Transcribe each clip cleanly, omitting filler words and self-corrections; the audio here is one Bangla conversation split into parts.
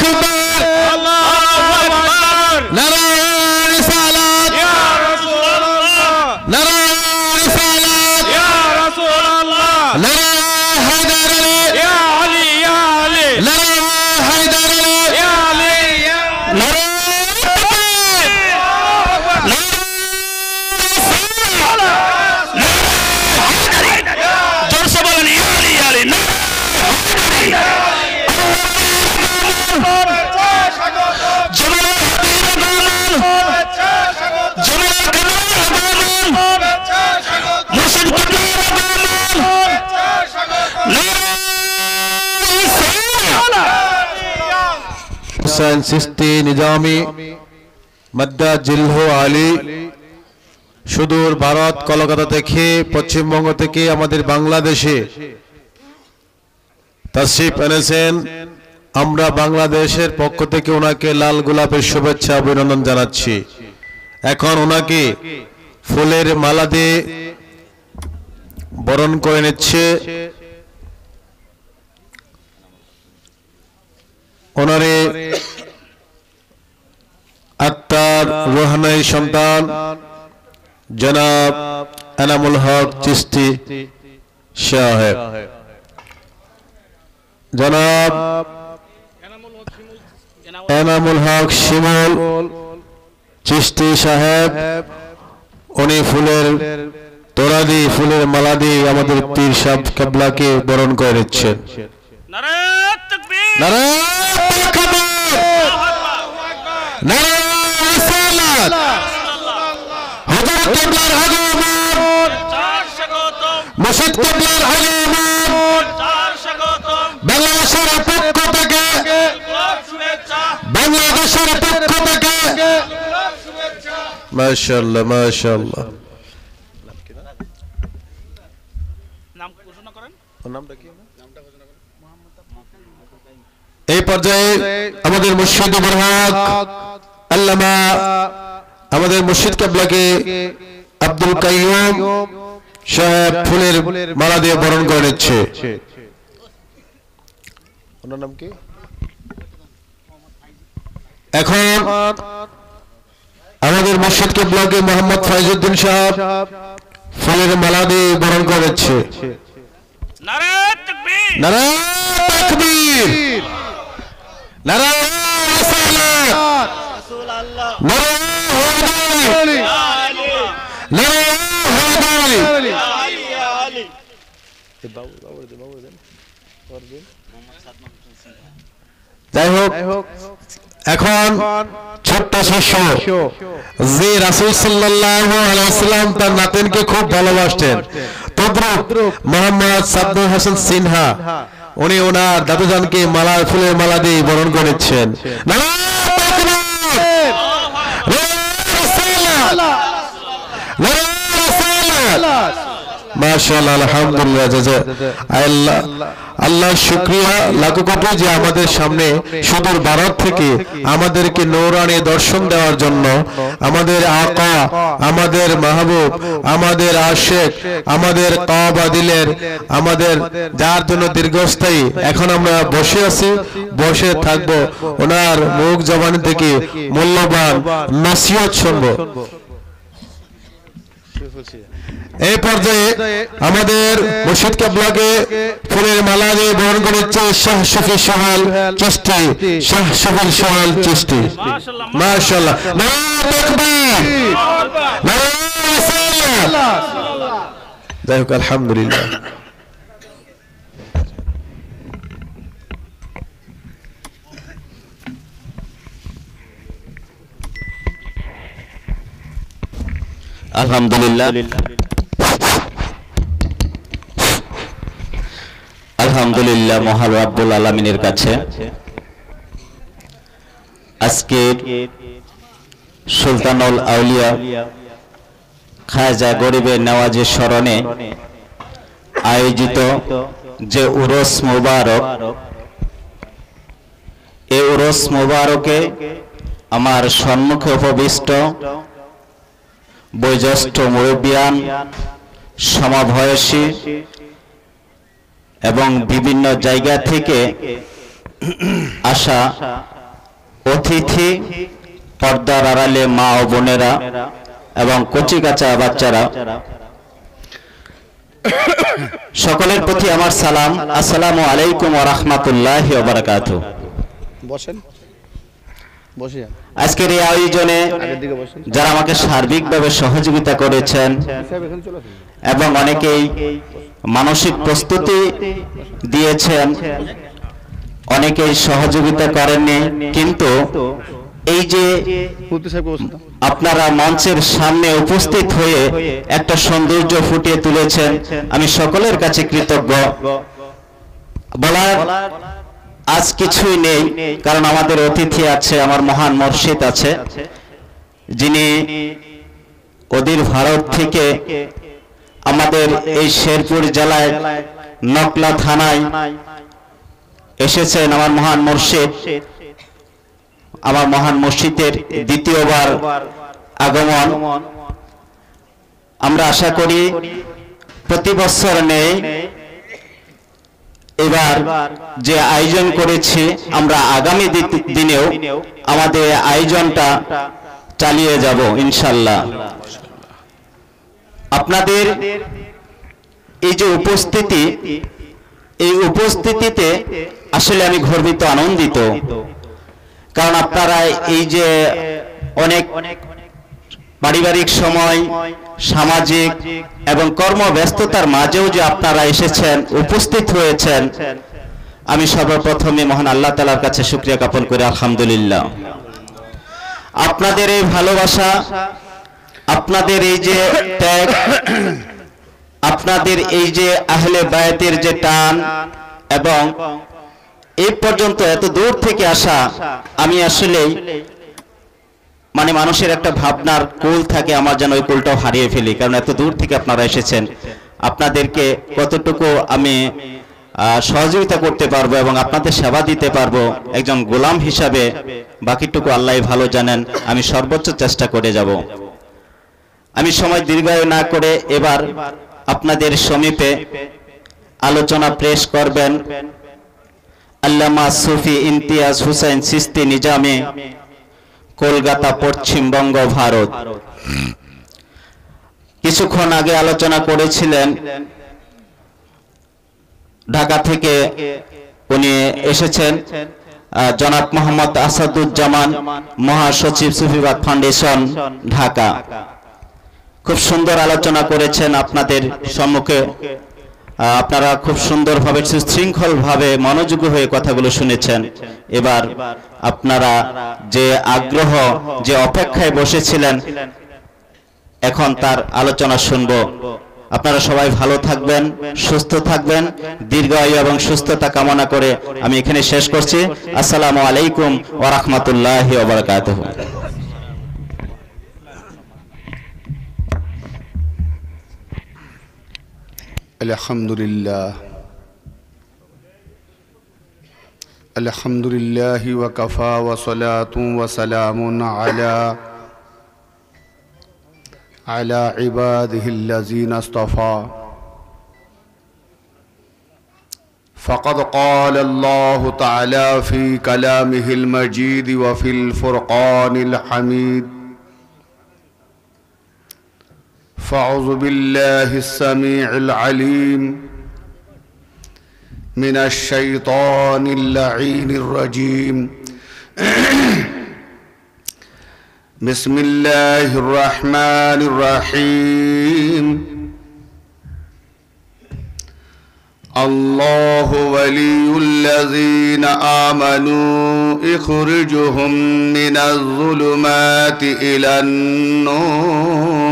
আকবার আল্লাহু আকবার নারায়ে রিসালাত ইয়া রাসূলুল্লাহ নারায়ে রিসালাত ইয়া রাসূলুল্লাহ নারায়ে হায়দার আলী ইয়া আলী ইয়া আলী নারায়ে হায়দার আলী ইয়া আলী ইয়া নারায়ে हुसैन चिश्ती निजामी मद्दा जिल्हो आली सुदूर भारत कलकाता থেকে পশ্চিম বঙ্গ থেকে আমাদের বাংলাদেশে তশরিফ এনেছেন আমরা বাংলাদেশের পক্ষ থেকে ওনাকে লাল গোলাপের শুভেচ্ছা অভিনন্দন জানাচ্ছি এখন ওনাকে ফুলের মালা দিয়ে বরণ করে নিচ্ছে ওনারে আত্মার রোহানাই সন্তান জনাব এনামুল হক চিশতি সাহেব জনাব এনামুল হক শিমুল চিশতি সাহেব উনি ফুলের তোড়া দিয়ে ফুলের মালা দিয়ে আমাদের পীর সাহেব কিবলাকে বরণ করে নিচ্ছেন নারায়ে তাকবীর নারায়ে তাকবীর নারায়ে রিসালাত হযরত কিবলার আগমন চার স্বাগতম মুর্শিদ কিবলার আগমন চার স্বাগতম বাংলাদেশের পক্ষ থেকে শুভেচ্ছা বাংলাদেশের পক্ষ থেকে শুভেচ্ছা মাশাআল্লাহ মাশাআল্লাহ নাম ঘোষণা করেন নামটা কি নামটা ঘোষণা করেন এই পর্যায়ে আমাদের মুর্শিদ বরহাক আল্লামা আমাদের মুর্শিদ কিবলাকে আব্দুল কাইয়ুম সাহেব ফুলের মালা দিয়ে বরণ করে নিচ্ছে ওনার নাম কি এখন আমাদের মুর্শিদ কিবলাকে মোহাম্মদ ফয়জউদ্দিন সাহেব ফুলের মালা দিয়ে বরণ করে নিচ্ছে নারায়ে তাকবীর নারায়ে তাকবীর নারায়ে রিসালাত রাসূলুল্লাহ নারায়ে হায়দারি নারায়ে হায়দারি ইয়া আলী এ বাবু দেন মোহাম্মদ সাদমান যাই হোক এখন ছোট্ট শিষ্য যে রাসূল সাল্লাল্লাহু আলাইহি ওয়াসাল্লাম তার নাতিনকে খুব ভালোবাসতেন তদ্রুপ মোহাম্মদ সাদমান হাসান সিনহা উনি ওনার দাদুজানকে মালা ফুলের মালা দিয়ে বরণ করেছেন নারায়ে তাকবীর নারায়ে রিসালাত নারায়ে রিসালাত মাশাআল্লাহ আলহামদুলিল্লাহ জাযা আল্লাহ আল্লাহ শুকরিয়া লাখো কোটি যে আমাদের সামনে সুদূর ভারত থেকে আমাদেরকে নূরানি দর্শন দেওয়ার জন্য আমাদের আকা আমাদের মাহবুব আমাদের আশিক আমাদের কাবা দিলের আমাদের যার জন্য দীর্ঘস্থায়ী এখন আমরা বসে আছি বসে থাকব ওনার মুখ জবানি থেকে মূল্যবান নসিহত শুনবো এই পর্যায়ে আমাদের মুর্শিদ কিবলাকে ফুলের মালা দিয়ে বরণ করেছে শাহ শফি সোহেল চিশতি শাহ শফি সোহেল চিশতি মাশাআল্লাহ নারায়ে তাকবীর নারায়ে রিসালাত যাই হোক আলহামদুলিল্লাহ আলহামদুলিল্লাহ আলহামদুলিল্লাহ মহান রব্বুল আলামিনের কাছে আজকে সুলতানুল আউলিয়া খাজা গরিবের নওয়াজের স্মরণে আয়োজিত যে উরস মুবারক এই উরস মুবারকে আমার সম্মুখে উপবিষ্ট বয়োজ্যেষ্ঠ মুরব্বিয়ান সমবয়সী এবং বিভিন্ন জায়গা থেকে আসা অতিথি, পর্দার আড়ালে মা ও বোনেরা এবং কচিকাঁচা বাচ্চারা, সকলের প্রতি আমার সালাম। আসসালামু আলাইকুম ওয়া রাহমাতুল্লাহি ওয়া বারাকাতুহু। বসেন, বসে যান। আজকের এই আয়োজনে আগের দিকে বসেন। যারা আমাকে সার্বিকভাবে সহযোগিতা করেছেন সাহেব এখানে চলে আসুন। এবং অনেকেই মানসিক প্রস্তুতি দিয়েছেন, অনেকেই সহযোগিতা করেননি, কিন্তু এই যে মুফতি সাহেবকে বসুন তো। আপনারা মঞ্চের সামনে উপস্থিত হয়ে একটা সৌন্দর্য ফুটিয়ে তুলেছেন, আমি সকলের কাছে কৃতজ্ঞ। বলার আজ কিছুই নেই, কারণ আমাদের অতিথি আছে, আমার মহান মুর্শিদ আছে, যিনি অধীর ভারত থেকে আমাদের এই শেরপুর জেলায় নকলা থানায় এসেছেন। আমার মহান মুর্শিদ, আমার মহান মসজিদের দ্বিতীয়বার আগমন। আমরা আশা করি প্রতি বছর নেই, এবার যে আয়োজন করেছি আমরা আগামী দিনেও আমাদের আয়োজনটা চালিয়ে যাব ইনশাল্লাহ। আপনাদের এই যে উপস্থিতি, এই উপস্থিতিতে আসলে আমি গর্বিত, আনন্দিত, কারণ আপনারা এই যে অনেক পারিবারিক সময়, সামাজিক এবং কর্মব্যস্ততার মাঝেও যে আপনারা এসেছেন, উপস্থিত হয়েছেন, আমি সর্বপ্রথমে মহান আল্লাহ তাআলার কাছে শুকরিয়া জ্ঞাপন করি, আলহামদুলিল্লাহ। আপনাদের এই ভালোবাসা, আপনাদের এই যে ত্যাগ, আপনাদের এই যে আহলে বায়াতের যে টান এবং এই পর্যন্ত এত দূর থেকে আসা, আমি আসলেই মানে মানুষের একটা ভাবনার কুল থাকে, আমার যেন ওই কুলটাও হারিয়ে ফেলি, কারণ এত দূর থেকে আপনারা এসেছেন। আপনাদেরকে কতটুকু আমি সহযোগিতা করতে পারবো এবং আপনাদের সেবা দিতে পারবো একজন গোলাম হিসাবে, বাকিটুকু আল্লাহ ভালো জানেন, আমি সর্বোচ্চ চেষ্টা করে যাব। আমি সময় দীর্ঘায়ু না করে এবার আপনাদের সমীপে আলোচনা পেশ করবেন আল্লামা সুফি ইমতিয়াজ হুসাইন চিশতি নিজামী, কলকাতা, পশ্চিমবঙ্গ, ভারত। কিছুক্ষণ আগে আলোচনা করেছিলেন, ঢাকা থেকে উনি এসেছেন, জনাব মোহাম্মদ আসাদুজ্জামান, মহাসচিব সুফিবাদ ফাউন্ডেশন, ঢাকা। খুব সুন্দর আলোচনা করেছেন আপনাদের সম্মুখে। আপনারা খুব সুন্দরভাবে, সুশৃঙ্খলভাবে, মনোযোগী হয়ে কথাগুলো শুনেছেন। এবার আপনারা যে আগ্রহ, যে অপেক্ষায় বসেছিলেন, এখন তার আলোচনা শুনব। আপনারা সবাই ভালো থাকবেন, সুস্থ থাকবেন, দীর্ঘায়ু এবং সুস্থতা কামনা করে আমি এখানে শেষ করছি। আসসালামু আলাইকুম ওয়া রাহমাতুল্লাহি ওয়া বারাকাতুহু। আলহামদুলিল্লাহ, আলহামদুলিল্লাহ ওয়া কাফা ওয়া সালাতু ওয়া সালামুন আলা ইবাদিহিল্লাযিনা ইসতাফা। فقد قال الله تعالى في كلامه المجيد وفي الفرقان الحميد: فأعوذ بالله السميع العليم من الشيطان اللعين الرجيم. بسم الله الرحمن الرحيم. الله ولي الذين آمنوا يخرجهم من الظلمات إلى النور.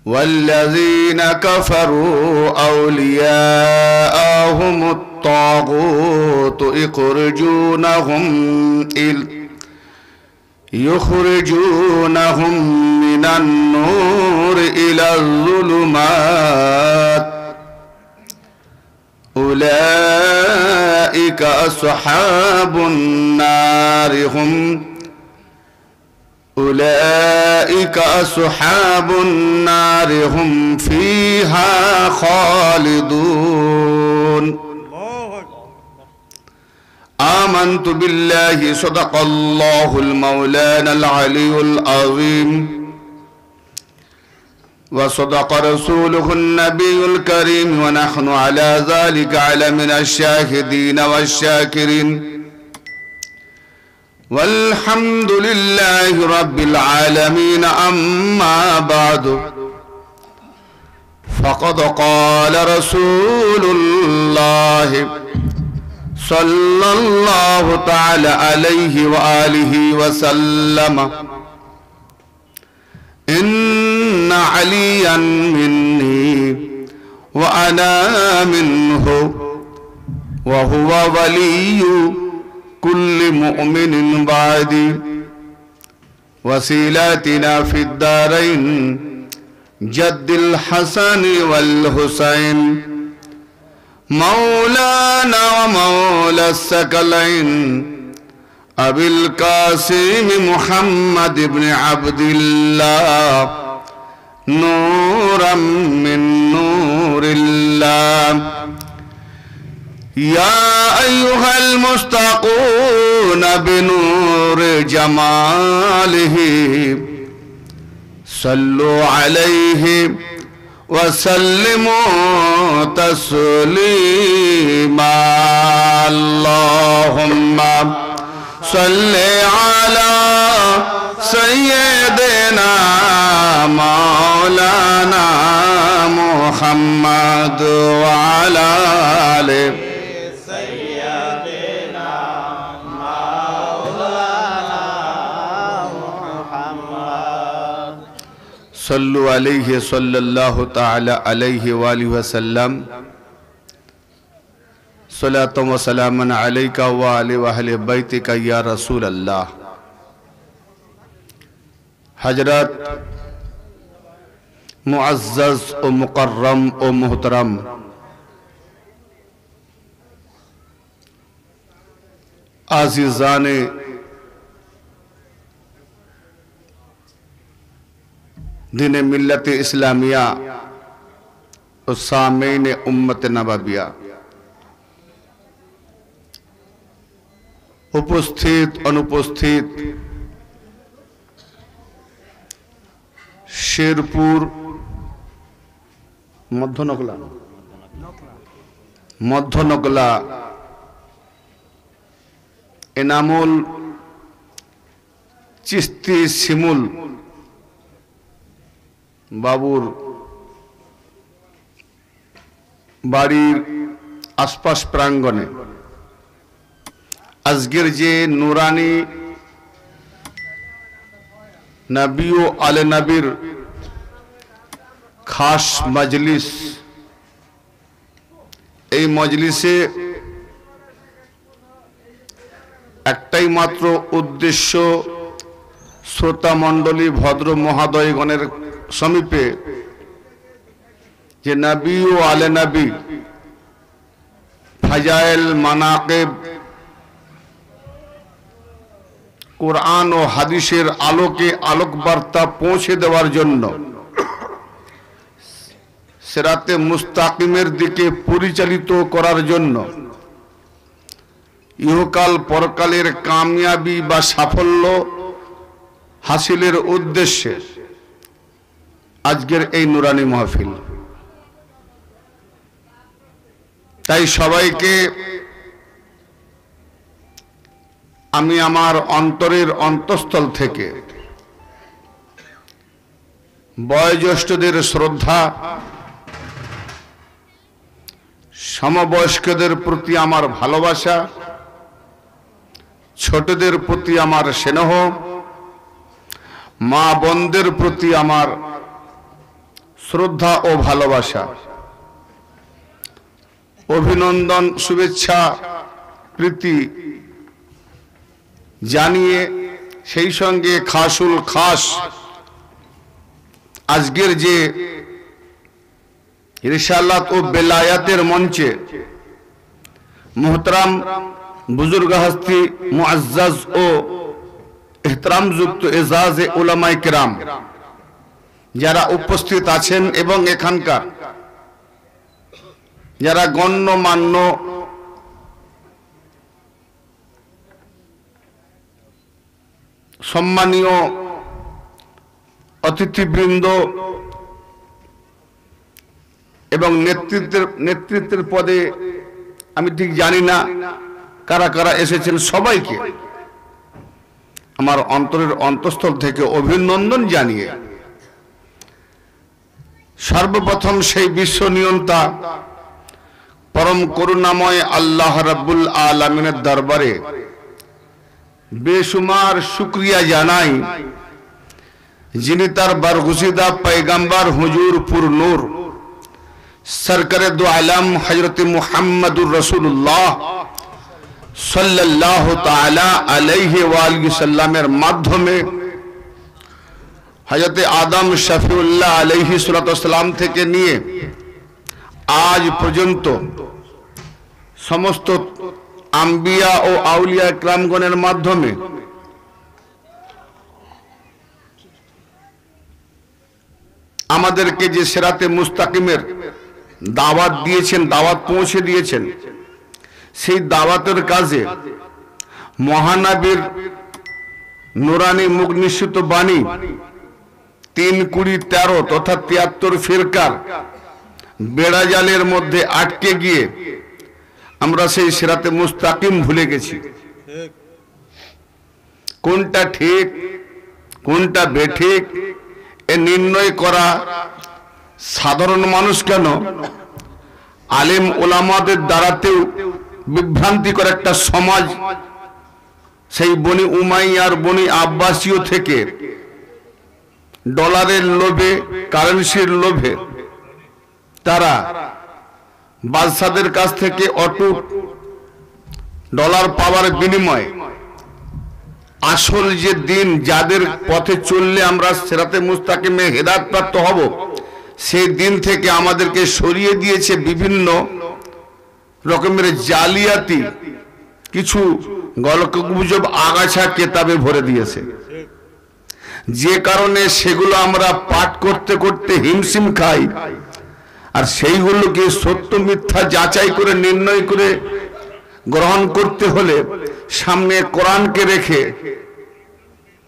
والذين كفروا أولياءهم الطاغوت يخرجونهم من النور إلى الظلمات. أولئك أصحاب النار هم فيها خالدون. آمنت بالله صدق الله المولانا العلي العظيم وصدق رسوله النبي الكريم ونحن على ذلك على من الشاهدين والشاكرين والحمد لله رب العالمين أما بعد فقد قال رسول الله صلى الله تعالى عليه وآله وسلم إن عليا مني وأنا منه وهو ولي كل مؤمن بعدي وسيلاتنا في الدارين جد الحسن والحسين مولانا ومولى الثقلين أبي القاسم محمد بن عبد الله نورا من نور الله يا أيها المستقون بنور جماله صلوا عليه وسلموا تسليما اللهم صل على سيدنا مولانا محمد وعلى آله سيدنا مولانا محمد صلوا عليه صلى الله تعالى عليه وآله وسلم صلاة व सलामन अलैका व अली व अहले बैतिका या रसूल अल्लाह। हजरत मुअज़्ज़ज़ व मुकर्रम व मुहतरम आज़िज़ाने दीन मिल्लत इस्लामिया और सामीन उम्मत नबविया, उपस्थित अनुपस्थित शेरपुर मध्यनकला एनामुल चिश्ती शिमुल बाबुर बाड़ीर आसपास प्रांगणे आजकेर जे नूरानी नबी ओ आले नबीर खास मजलिस, এই মজলিসে একটাই মাত্র উদ্দেশ্য শ্রোতা মণ্ডলী ভদ্র মহাদয়গণের সমীপে যে নবী ও আলে নবী ফাজাইল মানাকিব कुरान और हादिसेर आलोके आलोक बार्ता पहुँचे देवार जन्य सिराते मुस्ताकिमेर दिके परिचालित करार जन्य इहकाल परकालेर कामयाबी बा साफल्य हासिलेर उद्देश्ये आजकेर एई नुरानी महफिल। ताई सबाइके आमी आमार अंतरेर अंतस्थल थेके बयोज्येष्ठदेर श्रद्धा, समबयस्कदेर प्रति आमार भालोबासा, छोटदेर प्रति आमार स्नेह, मा बोनदेर प्रति आमार श्रद्धा और भालोबासा, अभिनंदन शुभेच्छा प्रीति जानिए সেই সঙ্গে খাসুল খাস আজকের যে रिसालत ও বেলায়াতের মঞ্চে मोहतरम बुजुर्ग हस्ती मुअज़्ज़ज़ ও एहतराम যুক্ত এজাজ উলামায়ে কিরাম যারা উপস্থিত আছেন এবং এখানকার যারা গণ্যমান্য সম্মানীয় অতিথিবৃন্দ এবং নেতৃত্বের পদে আমি ঠিক জানি না কারা কারা এসেছেন, সবাইকে আমার অন্তরের অন্তঃস্থল থেকে অভিনন্দন জানিয়ে সর্বপ্রথম সেই বিশ্ব নিয়ন্তা পরম করুণাময় আল্লাহ রাব্বুল আলামিনের দরবারে বেশুমার শুকরিয়া জানাই, যিনি তার বরগুজিদা পয়গম্বর হুজুর পুর নূর সরকারে দু আলম হযরত মুহাম্মদুর রাসূলুল্লাহ সাল্লাল্লাহু তাআলা আলাইহি ওয়া আলিহি সাল্লামের মাধ্যমে হযরত আদম শফিউল্লাহ আলাইহি সাল্লাতু ওয়াসসালাম থেকে নিয়ে আজ পর্যন্ত সমস্ত আম্বিয়া ও আউলিয়া ইকরামগণের মাধ্যমে আমাদেরকে যে সিরাতে মুস্তাকিমের দাওয়াত দিয়েছেন, দাওয়াত পৌঁছে দিয়েছেন, সেই দাওয়াতের কাজে মহানবীর নুরানি মুখ নিঃসৃত বাণী 3-20-13 তথা 73 ফিরকার বেড়াজালের মধ্যে আটকে গিয়ে আমরা সেই সিরাতে মুস্তাকিম ভুলে গেছি। কোনটা ঠিক কোনটা বেঠিক এ নির্ণয় করা সাধারণ মানুষ কেন, আলেম ওলামাদের দ্বারাতেও বিভ্রান্তিকর একটা সমাজ সেই বনি উমাইয়ার বনি আব্বাসীয় থেকে ডলারের লোভে, কারেন্সির লোভে তারা বাদশাদের কাছ থেকে অটুট ডলার পাওয়ার বিনিময়ে আসল যে দিন, যাদের পথে চললে আমরা সিরাতে মুস্তাকিমে হেদায়েত প্রাপ্ত হব, সেই দিন থেকে আমাদেরকে সরিয়ে দিয়েছে বিভিন্ন রকমের জালিয়াতি কিছু গল্পগুজব আগাছা কেতাবে ভরে দিয়েছে, যে কারণে সেগুলো আমরা পাঠ করতে করতে হিমশিম খাই। আর সেইগুলোকে সত্য মিথ্যা যাচাই করে নির্ণয় করে গ্রহণ করতে হলে সামনে কোরআনকে রেখে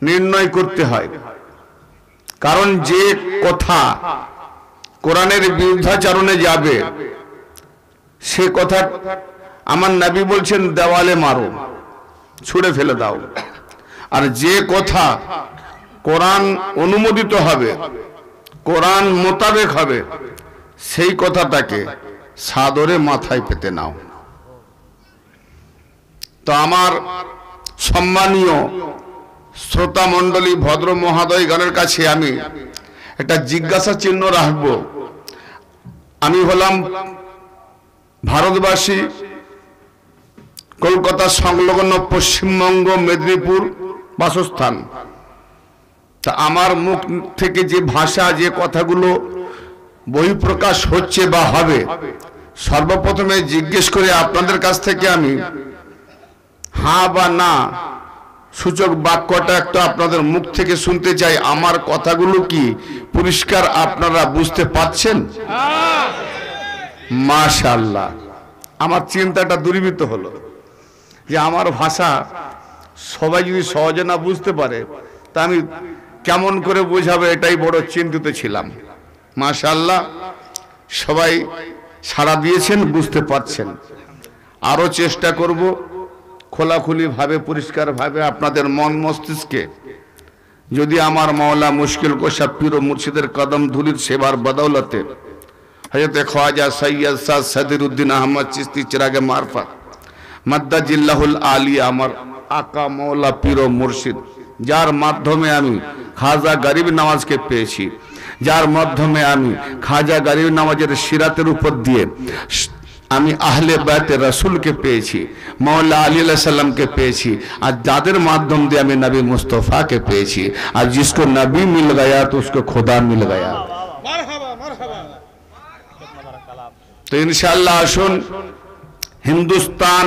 নির্ণয় করতে হয়। কারণ যে কথা কোরআনের বিরুদ্ধাচরণে যাবে, সে কথা আমার নবী বলছেন দেওয়ালে মারো, ছুঁড়ে ফেলে দাও। আর যে কথা কোরআন অনুমোদিত হবে, কোরআন মোতাবেক হবে, সেই কথাটাকে সাদরে মাথায় পেতে নাও। তো আমার সম্মানীয় শ্রোতা মণ্ডলী, ভদ্র মহোদয়গণের কাছে আমি একটা জিজ্ঞাসা চিহ্ন রাখব। আমি হলাম ভারতবাসী, কলকাতা সংলগ্ন পশ্চিমবঙ্গ মেদিনীপুর বাসস্থান। তা আমার মুখ থেকে যে ভাষা, যে কথাগুলো বহিঃপ্রকাশ হচ্ছে বা হবে, সর্বপ্রথমে জিজ্ঞেস করে আপনাদের কাছ থেকে আমি হ্যাঁ বা না সূচক বাক্যটা একটা আপনাদের মুখ থেকে শুনতে চাই। আমার কথাগুলো কি পরিষ্কার আপনারা বুঝতে পাচ্ছেন? মাশাআল্লাহ, আমার চিন্তাটা দূরীভূত হলো যে আমার ভাষা সবাই যদি সহজে না বুঝতে পারে, তা আমি কেমন করে বোঝাবো, এটাই বড় চিন্তিত ছিলাম। মাশাআল্লাহ, সবাই সাড়া দিয়েছেন, বুঝতে পারছেন। আরো চেষ্টা করব খোলাখুলি ভাবে, পরিষ্কার ভাবে আপনাদের মন মস্তিষ্কে যদি আমার মাওলা মুশকিল কোশা পীর ও মুর্শিদের কদম ধুলির সেবার বদৌলতে হযরত খ্বাজা সৈয়দ সাদ সদরুদ্দিন আহমদ চিশতি চিরাগে মারফত মাদ্দাজিল্লাহুল আলিয়া আমার আকা মাওলা পীর ও মুর্শিদ, যার মাধ্যমে আমি খাজা গরিব নওয়াজকে পেয়েছি, যার মাধ্যমে আমি খাজা গরিব নওয়াজের সিরাতের উপর দিয়ে আমি আহলে বাইতে রাসূলকে পেয়েছি, মাওলা আলী আলাইহিস সালামকে পেয়েছি, আর যাদের মাধ্যম দিয়ে আমি নবী মুস্তাফাকে পেয়েছি। আর जिसको नबी मिल गया तो उसको खुदा मिल गया। মারহাবা মারহাবা। তো ইনশাআল্লাহ আসুন, হিন্দুস্তান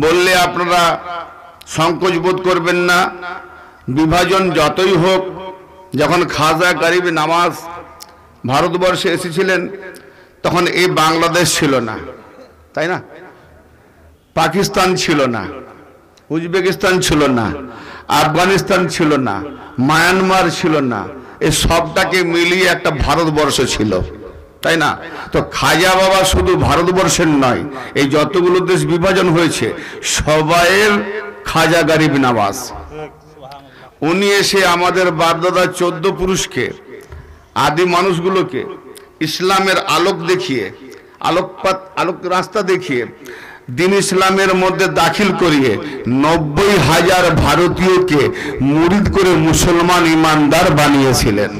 বললে আপনারা সংকোচ বোধ করবেন না। বিভাজন যতই হোক, যখন খাজা গরিব নওয়াজ ভারতবর্ষে এসেছিলেন তখন এই বাংলাদেশ ছিল না, তাই না? পাকিস্তান ছিল না, উজবেকিস্তান ছিল না, আফগানিস্তান ছিল না, মায়ানমার ছিল না, এই সবটাকে মিলিয়ে একটা ভারতবর্ষ ছিল, তাই না? তো খাজা বাবা শুধু ভারতবর্ষের নয়, এই যতগুলো দেশ বিভাজন হয়েছে সবাইয়ের খাজা গরিব নওয়াজ। উনি এসে আমাদের বাপদাদা 14 পুরুষকে, আদি মানুষগুলোকে ইসলামের আলোক দেখিয়ে, আলোক রাস্তা দেখিয়ে দিন ইসলামের মধ্যে দাখিল করিয়ে 90,000 ভারতীয়কে মুরিদ করে মুসলমান ইমানদার বানিয়েছিলেন।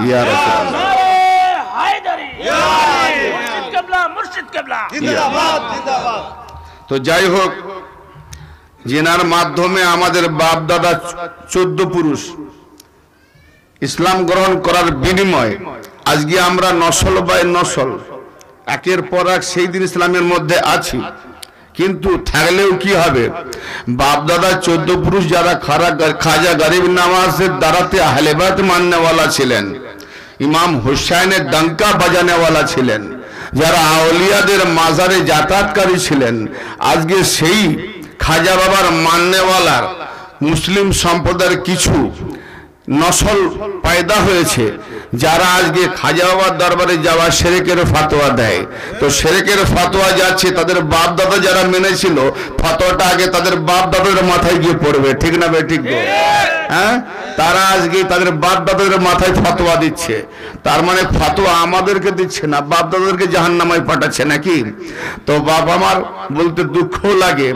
ইয়া রাসূলুল্লাহ। তো যাই হোক, যেনার মাধ্যমে আমাদের বাপ দাদা 14 পুরুষ ইসলাম গ্রহণ করার বিনিময়ে আজকে আমরা নসল বাই নসল একের পর এক সেই দিন ইসলামের মধ্যে আছি। কিন্তু থাকলেও কি হবে, বাপ দাদা 14 পুরুষ যারা খাজা গরিব নওয়াজের দ্বারাতে আহলে বায়ত মাননেওয়ালা ছিলেন, ইমাম হুসাইনের ডঙ্কা বাজানেওয়ালা ছিলেন, যারা আউলিয়াদের মাজারে যাতায়াতকারী ছিলেন, আজকে সেই খাজা বাবার মাননেওয়ালার মুসলিম সম্প্রদায়ের কিছু নসল পয়দা হয়েছে যারা আজকে খাজা বাবার দরবারে যাওয়া শিরকের ফতোয়া দেয়। তো শিরকের ফতোয়া যাচ্ছে, তাদের বাপ দাদা যারা মেনেছিল ফতোয়াটা আগে তাদের বাপ দাদাদের মাথায় গিয়ে পড়বে, ঠিক না ভাই? ঠিক। হ্যাঁ, তারা আজকে তাদের বাপ দাদাদের মাথায় ফতোয়া দিচ্ছে। তার মানে ফতোয়া আমাদেরকে দিচ্ছে না, বাপ দাদাদেরকে জাহান্নামায় পাঠাচ্ছে নাকি? তো বাপ আমার বলতে দুঃখ লাগে,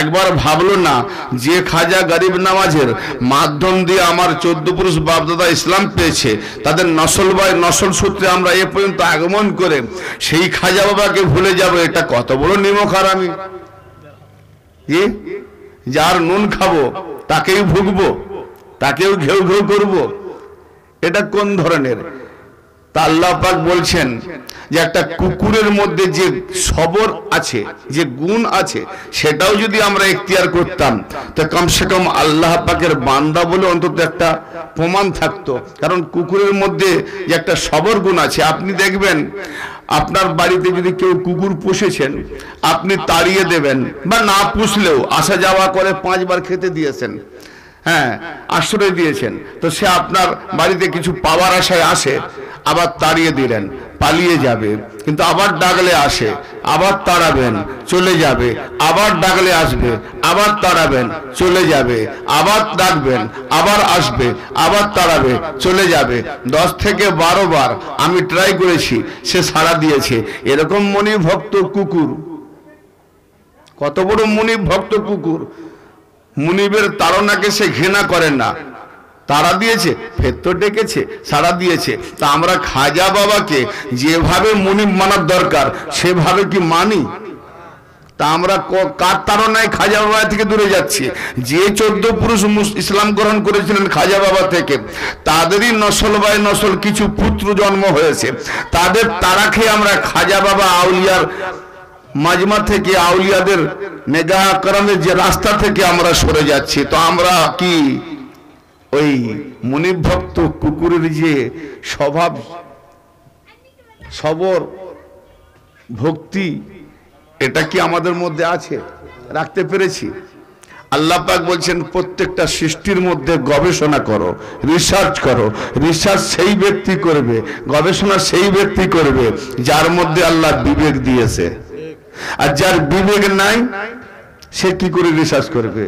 একবার ভাবলো না যে খাজা গরিব নওয়াজের মাধ্যম দিয়ে আমার 14 পুরুষ বাপ দাদা ইসলাম পেয়েছে, তাদের নসল বাই নসল সূত্রে আমরা এ পর্যন্ত আগমন করে সেই খাজা বাবাকে ভুলে যাব, এটা কত বড় নিমক হারামি। যার নুন খাবো তাকেই ভুগবো, তাকেও ঘেউ ঘেউ করবো, এটা কোন ধরনের? তা আল্লাহ পাক বলছেন যে একটা কুকুরের মধ্যে যে সবর আছে, যে গুণ আছে, সেটাও যদি আমরা এখতিয়ার করতাম তো কমসে কম আল্লাহ পাকের বান্দা বলে অন্তত একটা প্রমাণ থাকতো। কারণ কুকুরের মধ্যে যে একটা সবর গুণ আছে, আপনি দেখবেন আপনার বাড়িতে যদি কেউ কুকুর পুষেছেন, আপনি তাড়িয়ে দেবেন, বা না পুষলেও আসা যাওয়া করে 5 বার খেতে দিয়েছেন, হ্যাঁ আশ্রয় দিয়েছেন, তো সে আপনার বাড়িতে কিছু পাওয়ার আশায় আসে, আবার তাড়িয়ে দিলেন, পালিয়ে যাবে, কিন্তু আবার ডাকলে আসে, আবার তাড়াবেন, চলে যাবে, আবার ডাকলে আসবে, আবার তাড়াবেন, চলে যাবে, আবার ডাকবেন, আবার আসবে, আবার তাড়াবে, চলে যাবে। 10 থেকে 12 বার আমি ট্রাই করেছি, সে সাড়া দিয়েছে। এরকম মনিব ভক্ত কুকুর, কত বড় মনিব ভক্ত কুকুর! মুনিবের তাড়নাকে সে ঘৃণা করে না, তারা দিয়েছে, ফের তো ডেকেছে, সাড়া দিয়েছে। তা আমরা খাজা বাবাকে যেভাবে মুনিব মানার দরকার সেভাবে কি মানি? তা আমরা কার তাড়নায় খাজা বাবা থেকে দূরে যাচ্ছি? যে 14 পুরুষ ইসলাম গ্রহণ করেছিলেন খাজা বাবা থেকে, তাদেরই নসল বাই নসল কিছু পুত্র জন্ম হয়েছে, তাদের তারা খেয়ে আমরা খাজা বাবা আউলিয়ার মাজমা থেকে, আউলিয়াদের নেগাহ করমের যে রাস্তা থেকে আমরা সরে যাচ্ছি। তো আমরা কি ওই মুনিব ভক্ত কুকুরের যে স্বভাব, সবর, ভক্তি, এটা কি আমাদের মধ্যে আছে? রাখতে পেরেছি? আল্লাহ পাক বলছেন প্রত্যেকটা সৃষ্টির মধ্যে গবেষণা করো, রিসার্চ করো। রিসার্চ সেই ব্যক্তি করবে, গবেষণা সেই ব্যক্তি করবে যার মধ্যে আল্লাহ বিবেক দিয়েছে। আর যার বিবেক নাই সে কি করে রিসার্চ করবে?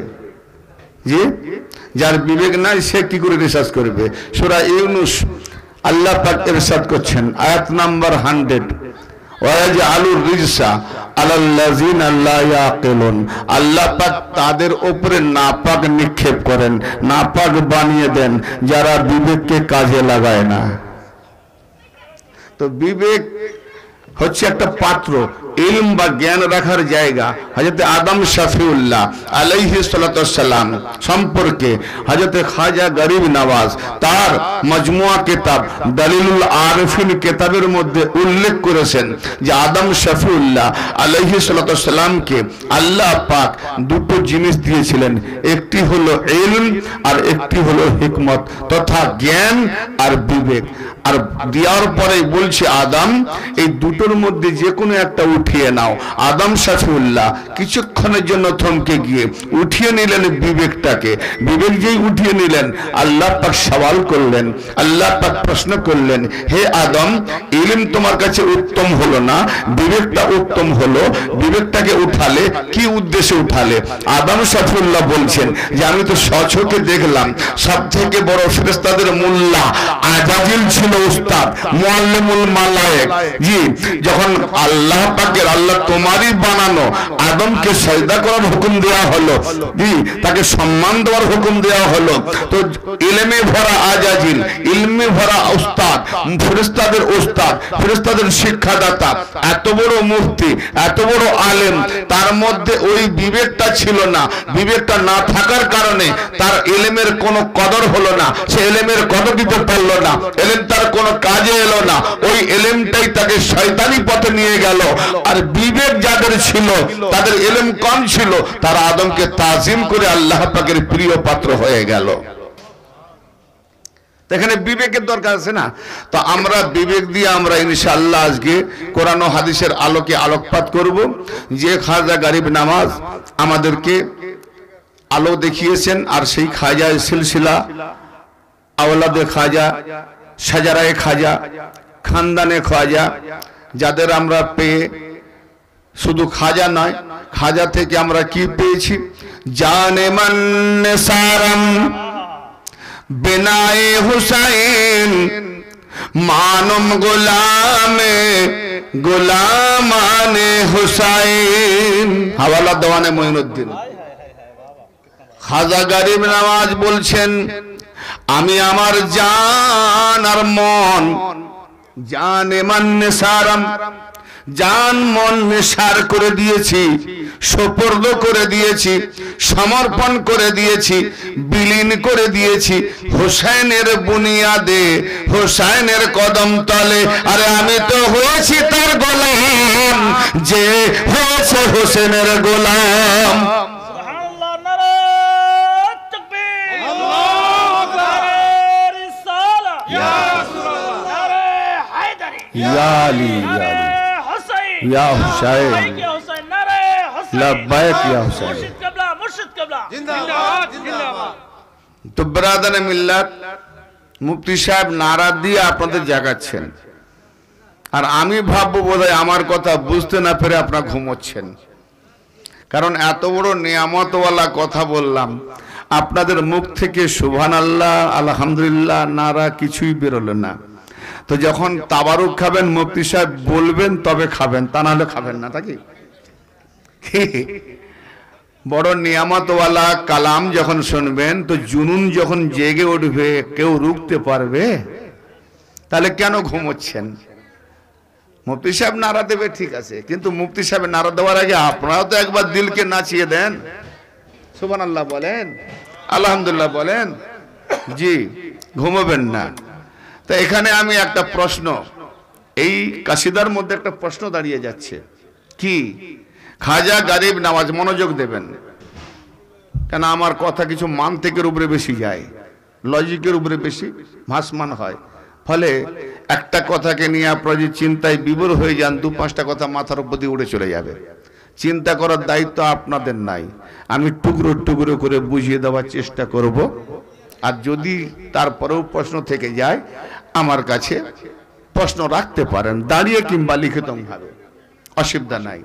জি, যার বিবেক নাই সে কি করে রিসার্চ করবে? সূরা ইউনূস আল্লাহ পাক ইরশাদ করছেন আয়াত নাম্বার 100, ওয়ায়াজআলুর রিজসা আলাল্লাযিনা লা ইয়াকিলুন। আল্লাহ পাক তাদের উপরে নাপাক নিক্ষেপ করেন, নাপাক বানিয়ে দেন যারা বিবেককে কাজে লাগায় না। তো বিবেক হচ্ছে একটা পাত্র, ইলম বা জ্ঞান রাখার জায়গা। হযরত আদম শফিউল্লাহ আলাইহিস সালাতু ওয়াসসালাম সম্পর্কে হযরত খাজা গরিব নওয়াজ তার মজমুয়া কিতাব দলিলুল আরিফিন কিতাবের মধ্যে উল্লেখ করেছেন যে আদম শফিউল্লাহ আলাইহিস সালাতু ওয়াসসালামকে আল্লাহ পাক দুটো জিনিস দিয়েছিলেন, একটি হলো ইলম আর একটি হলো হিকমত তথা জ্ঞান আর বিবেক। আর দেওয়ার পরে বলছে আদম এই দুটোর মধ্যে যে কোনো একটা উঠিয়ে নাও। আদম শফিউল্লাহ কিছুক্ষণের জন্য থমকে গিয়ে উঠিয়ে নিলেন বিবেকটাকে। বিবেক যেই উঠিয়ে নিলেন, আল্লাহ পাক সওয়াল করলেন, আল্লাহ পাক প্রশ্ন করলেন, হে আদম, ইলম তোমার কাছে উত্তম হলো না, বিবেকটা উত্তম হলো, বিবেকটাকে উঠালে কি উদ্দেশ্যে উঠালে? আদম শফিউল্লাহ বলছেন যে আমি তো স্বচক্ষে দেখলাম সব থেকে বড় ফেরেশতাদের মোল্লা আজাজিল ছিল উস্তাদ, মুআল্লিমুল মালায়েক। জি, যখন আল্লাহ পাকের, আল্লাহ তোমারই বানানো আদমকে সাজদা করার হুকুম দেওয়া হলো, জি, তাকে সম্মান দেওয়ার হুকুম দেওয়া হলো, তো ইলমে ভরা আজাজিল, ইলমে ভরা উস্তাদ, ফেরেশতাদের উস্তাদ, ফেরেশতাদের শিক্ষাদাতা, এত বড় মুফতি, এত বড় আলেম, তার মধ্যে ওই বিবেকটা ছিল না। বিবেকটা না থাকার কারণে তার ইলমের কোনো কদর হলো না, সে ইলমের কদর দিতে পারলো না, ইলম তার কোনো কাজে এলো না, ওই ইলমটাই তাকে শয়তানি পথে নিয়ে গেল। আর বিবেক যাদের ছিল, তাদের ইলম কম ছিল, তারা আদমকে তাজিম করে আল্লাহ পাকের প্রিয় পাত্র হয়ে গেল। এখানে বিবেকের দরকার আছে না? তো আমরা বিবেক দিয়ে আমরা ইনশাআল্লাহ আজকে কোরআন ও হাদিসের আলোকে আলোকপাত করব। যে খাজা গরিব নওয়াজ আমাদেরকে আলো দেখিয়েছেন, আর সেই খাজা সিলসিলা আওলাদে খাজা, সাজারায়ে খাজা, খানদানে খাজা, যাদের আমরা পেয়ে শুধু খাজা নয়, খাজা থেকে আমরা কি পেয়েছি? জানে মান সারাম বিনায়ে হুসাইন, মানম গোলামে গোলামানে হুসাইন। হাওয়ালা দেওয়ানে মঈনুদ্দিন। খাজা গরিব নওয়াজ বলছেন, আমি আমার জান আর মন, জানে মান সারাম, জান মন নিসার করে দিয়েছি, সুপর্দ করে দিয়েছি, সমর্পণ করে দিয়েছি, বিলীন করে দিয়েছি হোসেনের বুনিয়াদে, হোসেনের কদম তলে। আরে আমি তো হয়েছি তার গোলাম, যে হয়েছে হোসেনের গোলাম। ইয়া আলী, ইয়া হুসাইন, লব্বাইক ইয়া হুসাইন। তো ব্রাদারে মিল্লাত, মুফতি সাহেব নারা দিয়ে আপনাদের জাগাচ্ছেন, আর আমি ভাববো বোধহয় আমার কথা বুঝতে না পেরে আপনারা ঘুমোচ্ছেন, কারণ এত বড় নিয়ামতওয়ালা কথা বললাম, আপনাদের মুখ থেকে সুবহানাল্লাহ, আলহামদুলিল্লাহ নারা কিছুই বেরোলো না। তো যখন তাবারুক খাবেন, মুফতি সাহেব বলবেন তবে খাবেন, তা নাহলে খাবেন না, নাকি? বড় নিয়ামতওয়ালা কালাম যখন শুনবেন, তো জুনুন যখন জেগে উঠবে, কেউ রুখতে পারবে? তাহলে কেন ঘুমোচ্ছেন? মুফতি সাহেব নারা দেবে, ঠিক আছে, কিন্তু মুফতি সাহেব নারা দেওয়ার আগে আপনারাও তো একবার দিলকে নাচিয়ে দেন। সুবহানাল্লাহ বলেন, আলহামদুলিল্লাহ বলেন। জি, ঘুমোবেন না। তা এখানে আমি একটা প্রশ্ন, এই কাসিদার মধ্যে একটা প্রশ্ন দাঁড়িয়ে যাচ্ছে, কি? খাজা গরিব নওয়াজ, মনোযোগ দেবেন, কেন আমার কথা কিছু মান্তিকের উপরে বেশি যায়, লজিকের উপরে বেশি ভাসমান হয়, ফলে একটা কথাকে নিয়ে আপনারা যে চিন্তায় বিভোর হয়ে যান, দু পাঁচটা কথা মাথার উপর দিয়ে উড়ে চলে যাবে। চিন্তা করার দায়িত্ব আপনাদের নাই, আমি টুকরো টুকরো করে বুঝিয়ে দেওয়ার চেষ্টা করব। আর যদি তারপরেও প্রশ্ন থেকে যায়, আমার কাছে প্রশ্ন রাখতে পারেন, দাঁড়িয়ে কিংবা লিখিতভাবে, অসুবিধা নাই।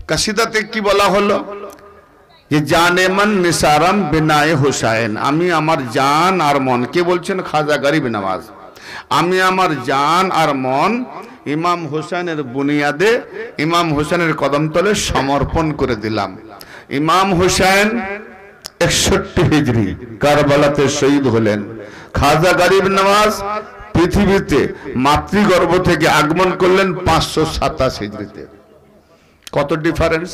কাসিদাতে কি বলা হলো? যে জানে মান নিসারাম বিনায়ে হুসাইন, আমি আমার জান আর মন, কে বলছেন? খাজা গরিব নওয়াজ। আমি আমার জান আর মন ইমাম হুসাইনের বুনিয়াদে, ইমাম হুসাইনের কদম তলে সমর্পণ করে দিলাম। ইমাম হুসাইন 61 হিজরি কারবালাতে শহীদ হলেন। খাজা গরিব নওয়াজ পৃথিবীতে মাতৃগর্ভ থেকে আগমন করলেন 527 হিজরিতে। কত ডিফারেন্স!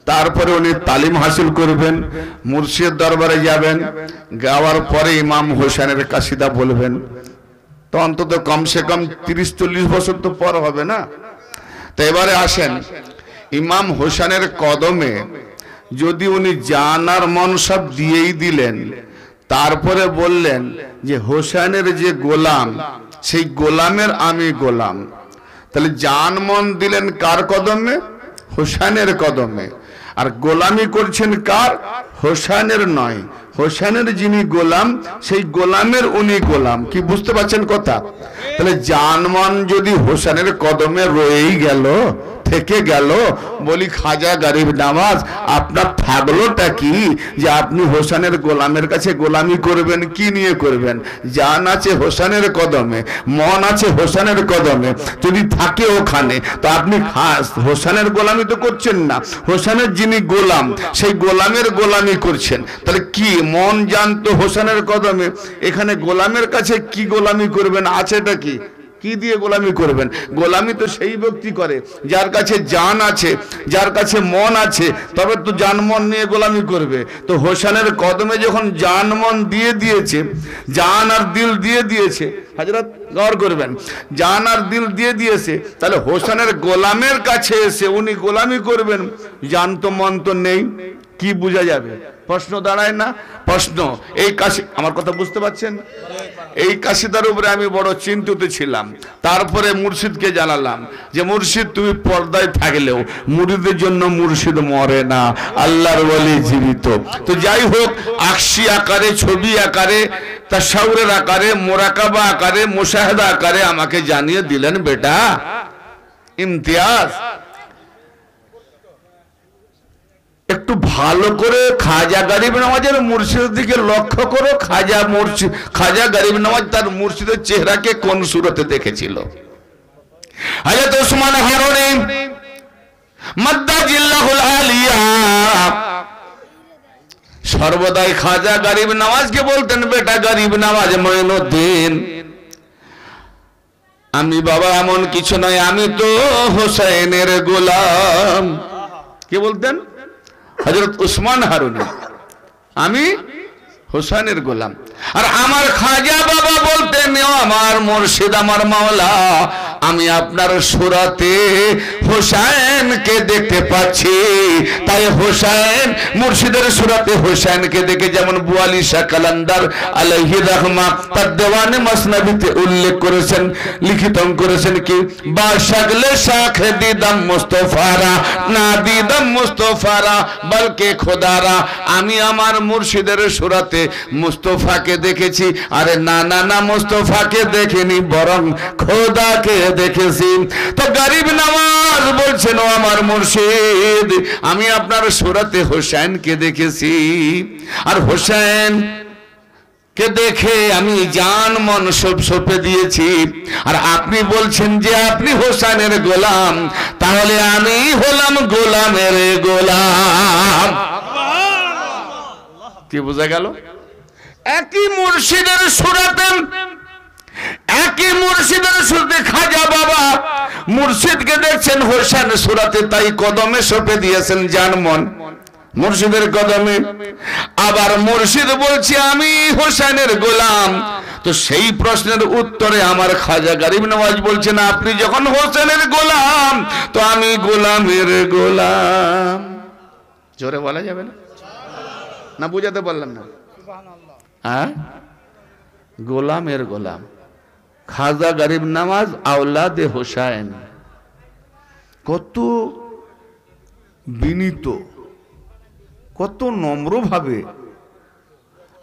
তারপরে উনি তালিম হাসিল করবেন, মুর্শিদ দরবারে যাবেন, গাওয়ার পরে ইমাম হোসেনের কাসিদা বলবেন, তো অন্তত কমসে কম 30-40 বছর তো পর হবে না? তো এবারে আসেন, ইমাম হোসেনের কদমে যদি উনি জান আর মন সব দিয়েই দিলেন, তারপরে বললেন যে হোসেনের যে গোলাম, সেই গোলামের আমি গোলাম, তাহলে জান মন দিলেন কার কদমে? হোসেনের কদমে। আর গোলামি করছেন কার? হোসেনের নয়, হোসেনের যিনি গোলাম সেই গোলামের উনি গোলাম। কি বুঝতে পারছেন কথা? তাহলে জান মন যদি হোসেনের কদমে রয়েই গেল, থেকে গেল, বলি খাজা গরিব নওয়াজ আপনার থাকলোটা কি যে আপনি হোসেনের গোলামের কাছে গোলামি করবেন? কি নিয়ে করবেন? জান আছে হোসেনের কদমে, মন আছে হোসেনের কদমে, যদি থাকে ওখানে তো আপনি হোসেনের গোলামি তো করছেন না, হোসেনের যিনি গোলাম সেই গোলামের গোলামি করছেন। তাহলে কি মন জান তো হোসেনের কদমে, এখানে গোলামের কাছে কি গোলামি করবেন? আছেটা কি? কি দিয়ে গোলামি করবেন? গোলামি তো সেই ব্যক্তি করে যার কাছে জান আছে, যার কাছে মন আছে, তবে তো জান মন নিয়ে গোলামি করবে। তো হোসেনের কদমে যখন জান মন দিয়ে দিয়েছে, জান আর দিল দিয়ে দিয়েছে, হযরত গৌর করবেন, জান আর দিল দিয়ে দিয়েছে, তাহলে হোসেনের গোলামের কাছে এসে উনি গোলামি করবেন, জান তো মন তো নেই, কি বোঝা যাবে? প্রশ্ন দাঁড়ায় না? প্রশ্ন এই কাশি, আমার কথা বুঝতে পারছেন? এই কাশিদার উপরে আমি বড় চিন্তিত ছিলাম। তারপরে মুর্শিদকে জানালাম যে মুর্শিদ তুমি পর্দায় থাকলেও মুরিদের জন্য মুর্শিদ মরে না, আল্লাহর ওলি জীবিত। তো যাই হোক, আকশি আকারে, ছবি আকারে, তাসাউরের আকারে, মোরাকাবা আকারে, মুশাহাদা আকারে আমাকে জানিয়ে দিলেন বেটা ইমতিয়াজ, একটু ভালো করে খাজা গরিব নওয়াজের মুর্শিদের দিকে লক্ষ্য করো। খাজা গরিব নওয়াজ তার মুর্শিদের চেহারাকে কোন সুরতে দেখেছিল? হযরত ওসমান হারুনি মাদ্দাজিল্লাহুল আলিয়া সর্বদাই খাজা গরিব নওয়াজকে বলতেন, বেটা গরিব নওয়াজ মঈনুদ্দিন, আমি বাবা এমন কিছু নয়, আমি তো হোসেনের গোলাম। কে বলতেন? হযরত ওসমান হারুনি, আমি হোসেনের গোলাম। আর আমার খাজা বাবা বলতেন, আমার মুর্শিদ, আমার মাওলা, আমি আপনার সুরাতে হোসেনকে দেখতে পাচ্ছি। তাই হোসেন, মুর্শিদের সুরাতে হোসেনকে দেখে যেমন বুয়ালি শাহ কালান্দার আলাইহি রাহমা তার দেওয়ানে মসনবিতে উল্লেখ করেছেন, লিখিত করেছেন কি, বা শাগলে শাখ দিদাম মুস্তফারা, না দিদাম মুস্তফারা বলকে খোদারা। আমি আমার মুর্শিদের সুরাতে মুস্তফাকে দেখেছি, আরে না না না, মুস্তফাকে দেখিনি, বরং খোদাকে দেখেছি। তো গরিব নওয়াজ বলছেন, ও আমার মুর্শিদ, আমি আপনার সুরাতে হোসেনকে দেখেছি, আর হোসেন কে দেখে আমি জান মন সব সঁপে দিয়েছি। আর আপনি বলছেন যে আপনি হোসেনের গোলাম, তাহলে আমি হলাম গোলামের গোলাম। কি বোঝা গেল? একই মুর্শিদের সুরাতে, একই মুর্শিদের সুরাতে খাজা বাবা মুর্শিদকে দেখছেন হোসেন সুরাতে, তাই কদমে সঁপে দিয়েছেন জান মন মুর্শিদের কদমে। আবার মুর্শিদ বলছে আমি হোসেনের গোলাম। তো সেই প্রশ্নের উত্তরে আমার খাজা গরিব নওয়াজ বলছেন, আপনি যখন হোসেনের গোলাম তো আমি গোলামের গোলাম। জোরে বলা যাবে না? না বুঝাতে পারলাম না? হ্যাঁ, গোলামের গোলাম। খাজা গরিব নওয়াজ আওলাদে হোসেন, কত বিনীত, কত নম্র ভাবে,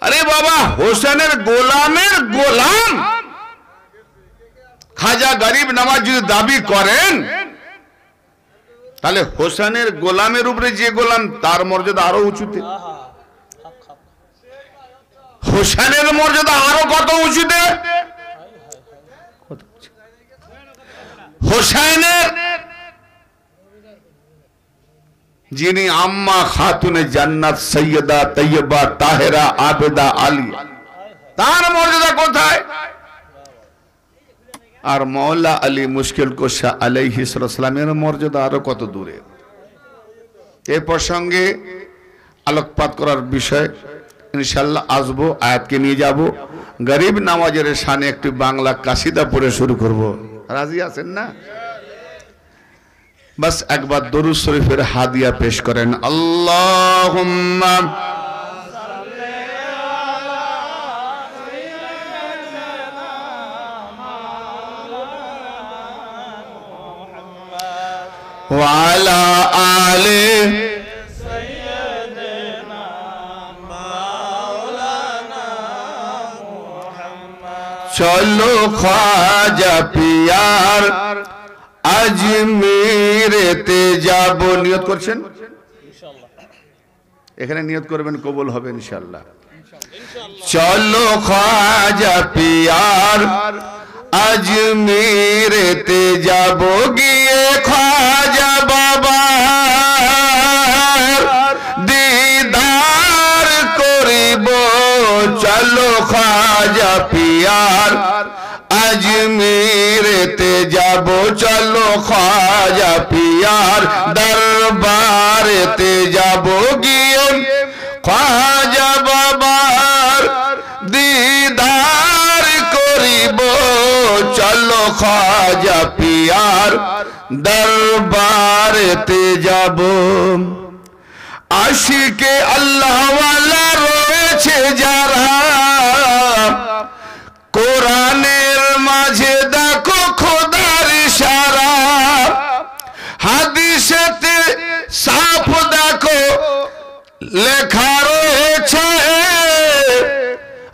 আরে বাবা হোসেনের গোলামের গোলাম খাজা গরিব নওয়াজ যদি দাবি করেন, তাহলে হোসেনের গোলামের উপরে যে গোলাম তার মর্যাদা আরো উঁচুতে, হোসেনের মর্যাদা আরো কত উঁচুতে। হোসেনের যিনি আম্মা খাতুনে জান্নাত সৈয়দা তৈয়বা তাহেরা আবেদা আলিয়া, তার মর্যাদা কোথায়? আর মওলা আলী মুশকিল কুশা আলাইহিস সালামের মর্যাদা আরো কত দূরে। এই প্রসঙ্গে আলোকপাত করার বিষয় ইনশাআল্লাহ আসবো, আয়াতকে নিয়ে যাব। গরিব নওয়াজের শানে একটি বাংলা কাসিদা পড়ে শুরু করব, রাজি আছেন না? बस एक बार दुरूद शरीफेर हादिया पेश करें। अल्लाहुम्मा ওয়ালা আলে চলো খাজা পিয়ার আজমিরেতে যাব। নিয়ত করছেন? এখানে নিয়ত করবেন, কবুল হবে ইনশাআল্লাহ। চলো খাজা পিয়ার আজমিরেতে যাব, গিয়ে খাজা বাবার দিদার করিব। চলো খাজা পিয়ার আজমিরেতে যাব, চলো খাজা পিয়ার দরবারেতে যাব, গিয়ে খাজা বাবার দিদার করিব। চলো খাজা পিয়ার দরবারেতে যাব। আশিকে আল্লাহ ওয়ালা রয়েছে যারা, কোরআনের মাঝে দেখো খোদার ইশারা, হাদিসেতে সাফ দেখো লেখা রয়েছে।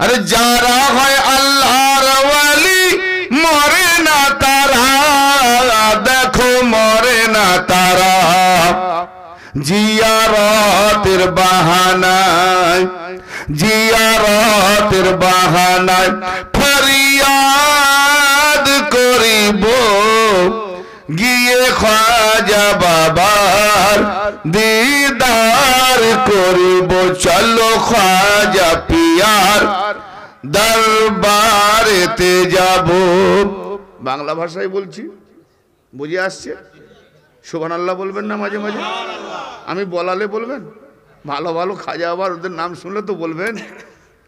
আরে যারা হয় আল্লাহর ওয়ালি মরে না তারা, দেখো মরে না তারা। জিয়ারতের বাহানায়, জিয়ারতের বাহানায় ফরিয়াদ করিব, গিয়ে খাজা বাবার দিদার করিব। চলো খাজা পিয়ার দরবারেতে যাব। বাংলা ভাষায় বলছি, বুঝে আসছে? সুবহানাল্লাহ বলবেন না মাঝে মাঝে? আমি বলালে বলবেন? ভালো ভালো খাজা আবার ওদের নাম শুনলে তো বলবেন,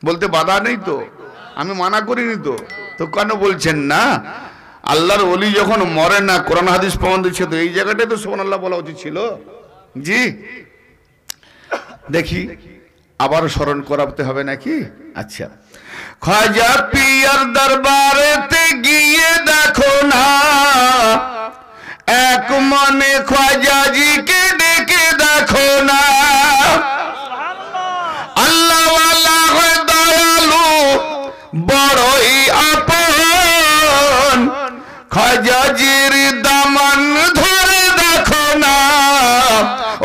বলতে বাধা নেই তো, আমি মানা করিনি তো। তো কেন বলছেন না? আল্লাহর ওলি যখন মরে না, কোরআন হাদিস প্রমাণ দিচ্ছে, তো এই জায়গাটায় তো সুবহানাল্লাহ বলা উচিত ছিল। জি দেখি আবার স্মরণ করাতে হবে নাকি? আচ্ছা, খাজা পিয়ার দরবারেতে গিয়ে দেখো না, এক মনে খাজাজিকে ডেকে দেখো না। আল্লাহ ওয়ালা হয় দয়ালু, বড়ই আপন, খাজাজির দামান ধরে দেখো না,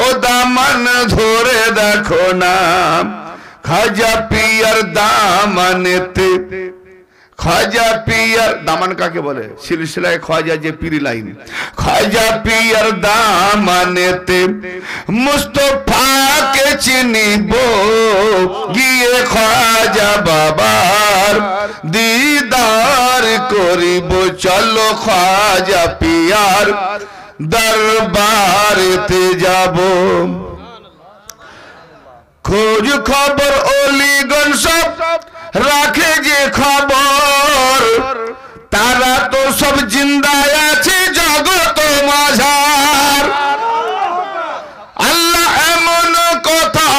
ও দামান ধরে দেখো না। খাজা পিয়ার দামানেতে, খাজা পিয়ার দামান কাকে বলে? সিলসিলায় খাজা যে পীর লাইন, খাজা পিয়ার দামানেতে মুস্তাফাকে চিনিব, গিয়ে খাজা বাবার দিদার করিব। চলো খাজা পিয়ার দরবারেতে যাব। খোঁজ খবর অলিগণ সব রাখে যে খবর, তারা তো সব জিন্দায় আছে জগত মাঝার। আল্লাহ এমন কথা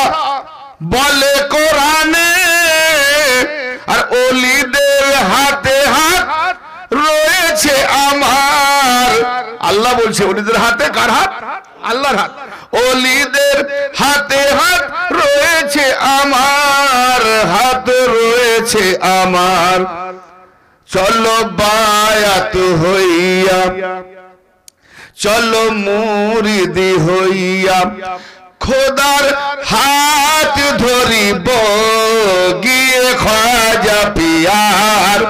বলে কোরআনে, আর অলিদের হাতে হাত রয়েছে আমার। আল্লাহ বলছে অলিদের হাতে, কার হাত? আল্লাহর হাত। অলিদের হাতে হাত রয়েছে আমার, হাত রয়েছে আমার। চলো বায়াত হইয়া, চলো মুরিদি হইয়া, খোদার হাত ধরিব, গিয়ে খাজা পিয়ার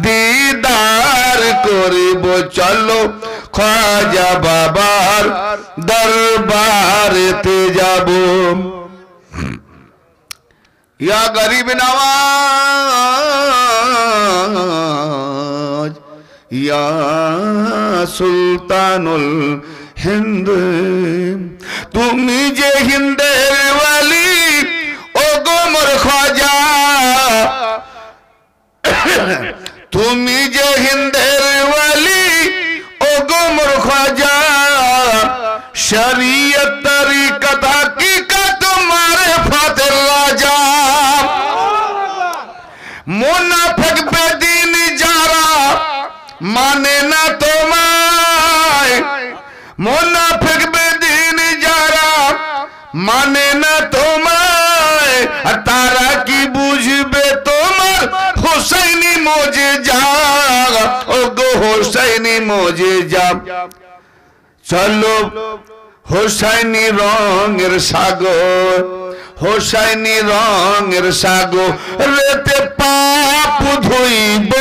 দিদার করিব। চলো খাজা বাবার দরবারেতে যাব। ইয়া গরিব নওয়াজ, ইয়া সুলতানুল হিন্দ, তুমি যে হিন্দের ওয়ালি, ও গো মোর খাজা, তুমি যে হিন্দের ওয়ালি, ও গো মোর খাজা। শরীয়ত তরিকত হাকিকত মারিফতের রাজা। মুনাফিক বেদিন যারা মানে না তোমায়, মুনাফিক বেদিন যারা মানে না তোমায়, আর তারা কি বুঝবে তোমার হোসাইনি মোজেজা, ও গো হোসাইনি মোজেজা। চলো হোসাইনি রঙের সাগর, হোসাইনি রঙের সাগর রেতে পাপ ধুইব,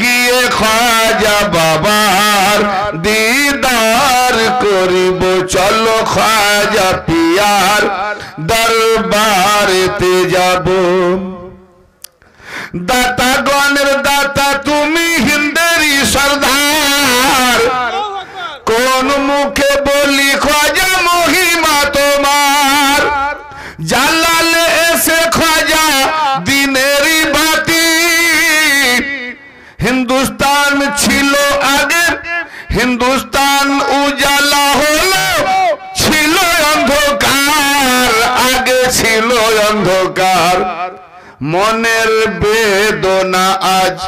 গিয়ে খাজা বাবার দিদার করিব। চলো খাজা পিয়ার দরবারেতে যাব। দাতা গণের দাতা তুমি হিন্দেরি সর্দার, কোন মুখে বলি খাজা মহিমা তোমার। জালালে এসে খাজা দিনেরই বাতি, হিন্দুস্তান ছিল আগে, হিন্দুস্তান উজালা হলো, ছিল অন্ধকার, আগে ছিল অন্ধকার। মনের বেদনা আজ,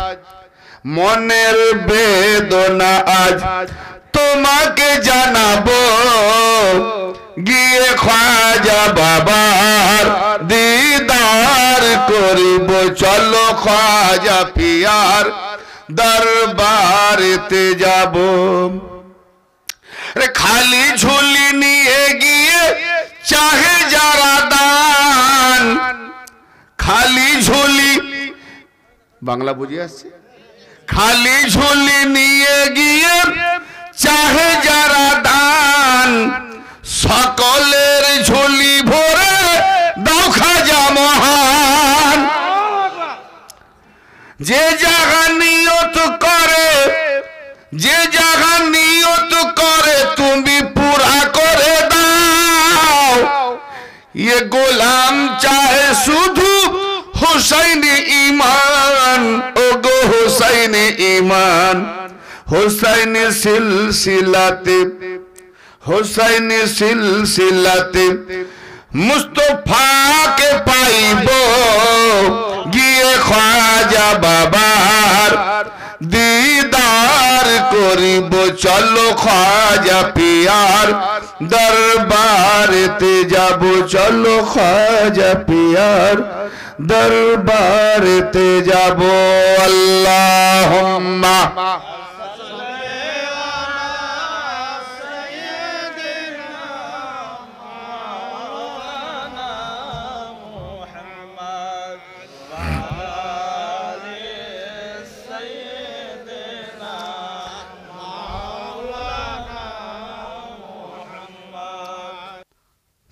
মনের বেদনা আজ তোমাকে জানাবো, গিয়ে খাজা বাবার দিদার করিব। চলো খাজা পিয়ার দরবারেতে যাব। খালি ঝুলি নিয়ে গিয়ে চাহে যারা দান, খালি ঝুলি, বাংলা বুঝে আসছে? খালি ঝুলি নিয়ে গিয়ে চাহে যারা দান, সকলের ঝুলি ভরে দাও খাজা মহান। যে জায়গা নিয়ত করে, যে জায়গা নিয়ত করে তুমি পুরা করে দাও। ये গোলাম চাহে শুধু হোসাইনি ঈমান, ও গো হোসাইনি ঈমান। হোসাইনি সিলসিলাতে, হোসাইনি সিলসিলাতে মুস্তফাকে পাইব, গিয়ে খাজা বাবার দিদার করিব। চলো খাজা পিয়ার দরবারেতে যাব। চলো খাজা পিয়ার দরবারেতে যাব। আল্লাহুম্মা